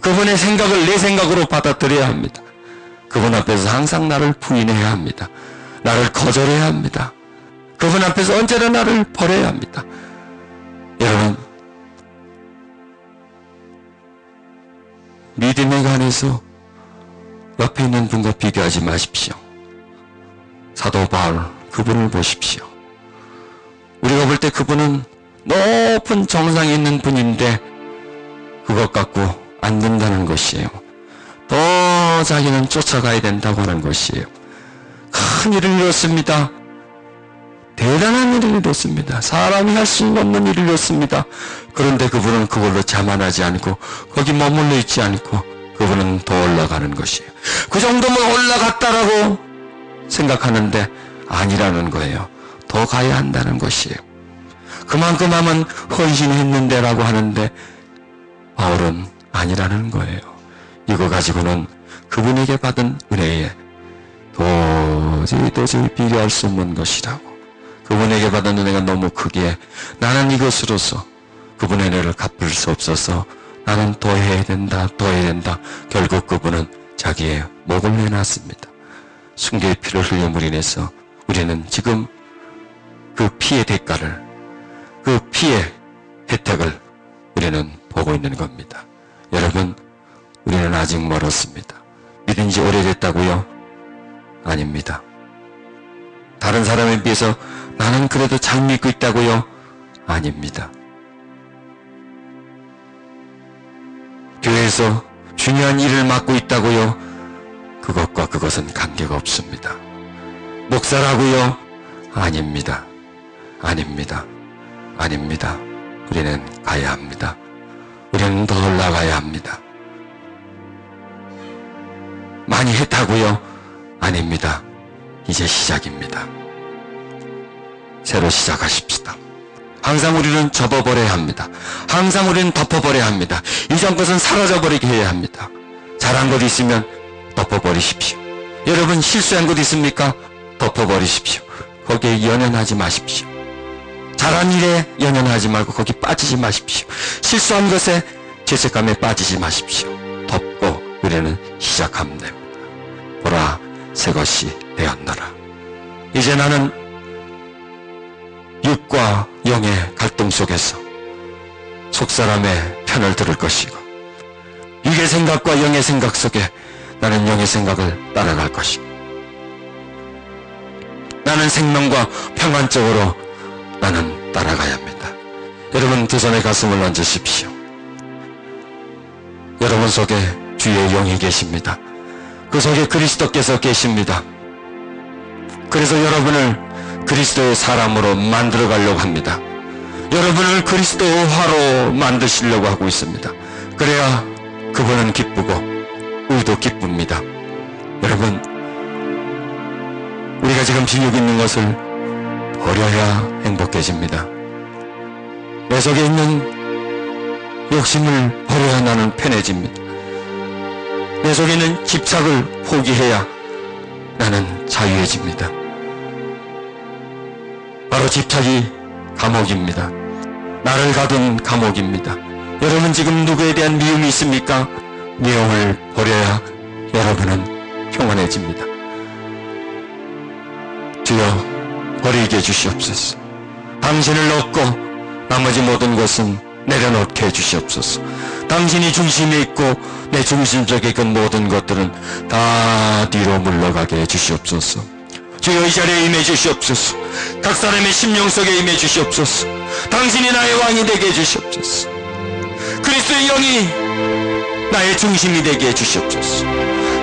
그분의 생각을 내 생각으로 받아들여야 합니다. 그분 앞에서 항상 나를 부인해야 합니다. 나를 거절해야 합니다. 그분 앞에서 언제나 나를 버려야 합니다. 여러분, 믿음에 관해서 옆에 있는 분과 비교하지 마십시오. 사도 바울, 그분을 보십시오. 우리가 볼 때 그분은 높은 정상에 있는 분인데 그것 갖고 안 된다는 것이에요. 더 자기는 쫓아가야 된다고 하는 것이에요. 큰 일을 이뤘습니다. 대단한 일을 이뤘습니다. 사람이 할 수 없는 일을 이뤘습니다. 그런데 그분은 그걸로 자만하지 않고 거기 머물러 있지 않고 그분은 더 올라가는 것이에요. 그 정도면 올라갔다라고 생각하는데 아니라는 거예요. 더 가야 한다는 것이에요. 그만큼 하면 헌신했는데 라고 하는데 바울은 아니라는 거예요. 이거 가지고는 그분에게 받은 은혜에 도저히 비교할 수 없는 것이라고. 그분에게 받은 은혜가 너무 크기에 나는 이것으로서 그분의 은혜를 갚을 수 없어서 나는 더 해야 된다, 더 해야 된다. 결국 그분은 자기의 목을 내놨습니다. 순교의 피를 흘려물이 내서 우리는 지금 그 피의 대가를, 그 피의 혜택을 우리는 보고 있는 겁니다. 여러분, 우리는 아직 멀었습니다. 믿은 지 오래됐다고요? 아닙니다. 다른 사람에 비해서 나는 그래도 잘 믿고 있다고요? 아닙니다. 교회에서 중요한 일을 맡고 있다고요? 그것과 그것은 관계가 없습니다. 목사라고요? 아닙니다. 아닙니다. 아닙니다. 우리는 가야 합니다. 우리는 더 올라가야 합니다. 많이 했다고요? 아닙니다. 이제 시작입니다. 새로 시작하십시다. 항상 우리는 접어버려야 합니다. 항상 우리는 덮어버려야 합니다. 이전 것은 사라져버리게 해야 합니다. 잘한 것 있으면 덮어버리십시오. 여러분 실수한 것 있습니까? 덮어버리십시오. 거기에 연연하지 마십시오. 잘한 일에 연연하지 말고 거기 빠지지 마십시오. 실수한 것에 죄책감에 빠지지 마십시오. 덮고 우리는 시작하면 됩니다. 보라, 새 것이 되었노라. 이제 나는 육과 영의 갈등 속에서 속사람의 편을 들을 것이고, 육의 생각과 영의 생각 속에 나는 영의 생각을 따라갈 것이고, 나는 생명과 평안 쪽으로 나는 따라가야 합니다. 여러분 두 손에 가슴을 얹으십시오. 여러분 속에 주의 영이 계십니다. 그 속에 그리스도께서 계십니다. 그래서 여러분을 그리스도의 사람으로 만들어 가려고 합니다. 여러분을 그리스도화로 만드시려고 하고 있습니다. 그래야 그분은 기쁘고 우리도 기쁩니다. 여러분, 우리가 지금 지니고 있는 것을 버려야 행복해집니다. 내 속에 있는 욕심을 버려야 나는 편해집니다. 내 속에 있는 집착을 포기해야 나는 자유해집니다. 바로 집착이 감옥입니다. 나를 가둔 감옥입니다. 여러분 지금 누구에 대한 미움이 있습니까? 미움을 버려야 여러분은 평안해집니다. 주여 버리게 해주시옵소서. 당신을 얻고 나머지 모든 것은 내려놓게 해주시옵소서. 당신이 중심에 있고 내 중심 속에 그 모든 것들은 다 뒤로 물러가게 해주시옵소서. 주여 이 자리에 임해 주시옵소서. 각 사람의 심령 속에 임해 주시옵소서. 당신이 나의 왕이 되게 해주시옵소서. 그리스도의 영이 나의 중심이 되게 해주시옵소서.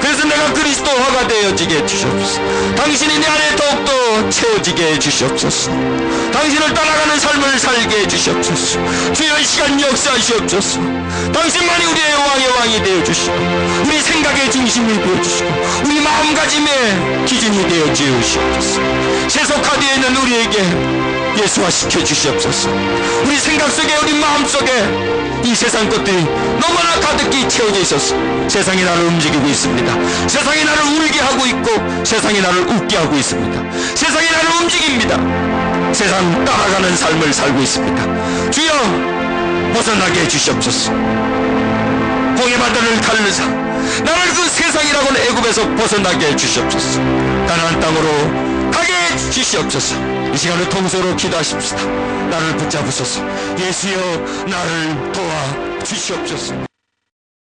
그래서 내가 그리스도화가 되어지게 해주시옵소서. 당신이 내 안에 더욱더 채워지게 해주시옵소서. 당신을 따라가는 삶을 살게 해주시옵소서. 주여 이 시간 역사하시옵소서. 당신만이 우리의 왕이 되어주시고 우리 생각의 중심이 되어주시고 우리 마음가짐의 기준이 되어 주시옵소서. 세속화되어 있는 우리에게 예수화시켜 주시옵소서. 우리 생각 속에 우리 마음 속에 이 세상 것들이 너무나 가득히 채워져 있어서 세상이 나를 움직이고 있습니다. 세상이 나를 울게 하고 있고 세상이 나를 웃게 하고 있습니다. 세상이 나를 움직입니다. 세상 따라가는 삶을 살고 있습니다. 주여 벗어나게 해주시옵소서. 홍해바다를 가르사 나를 그 세상이라고는 애굽에서 벗어나게 해주시옵소서. 가나안 땅으로 가게 해주시옵소서. 이 시간을 통서로 기도하십시다. 나를 붙잡으소서. 예수여 나를 도와주시옵소서.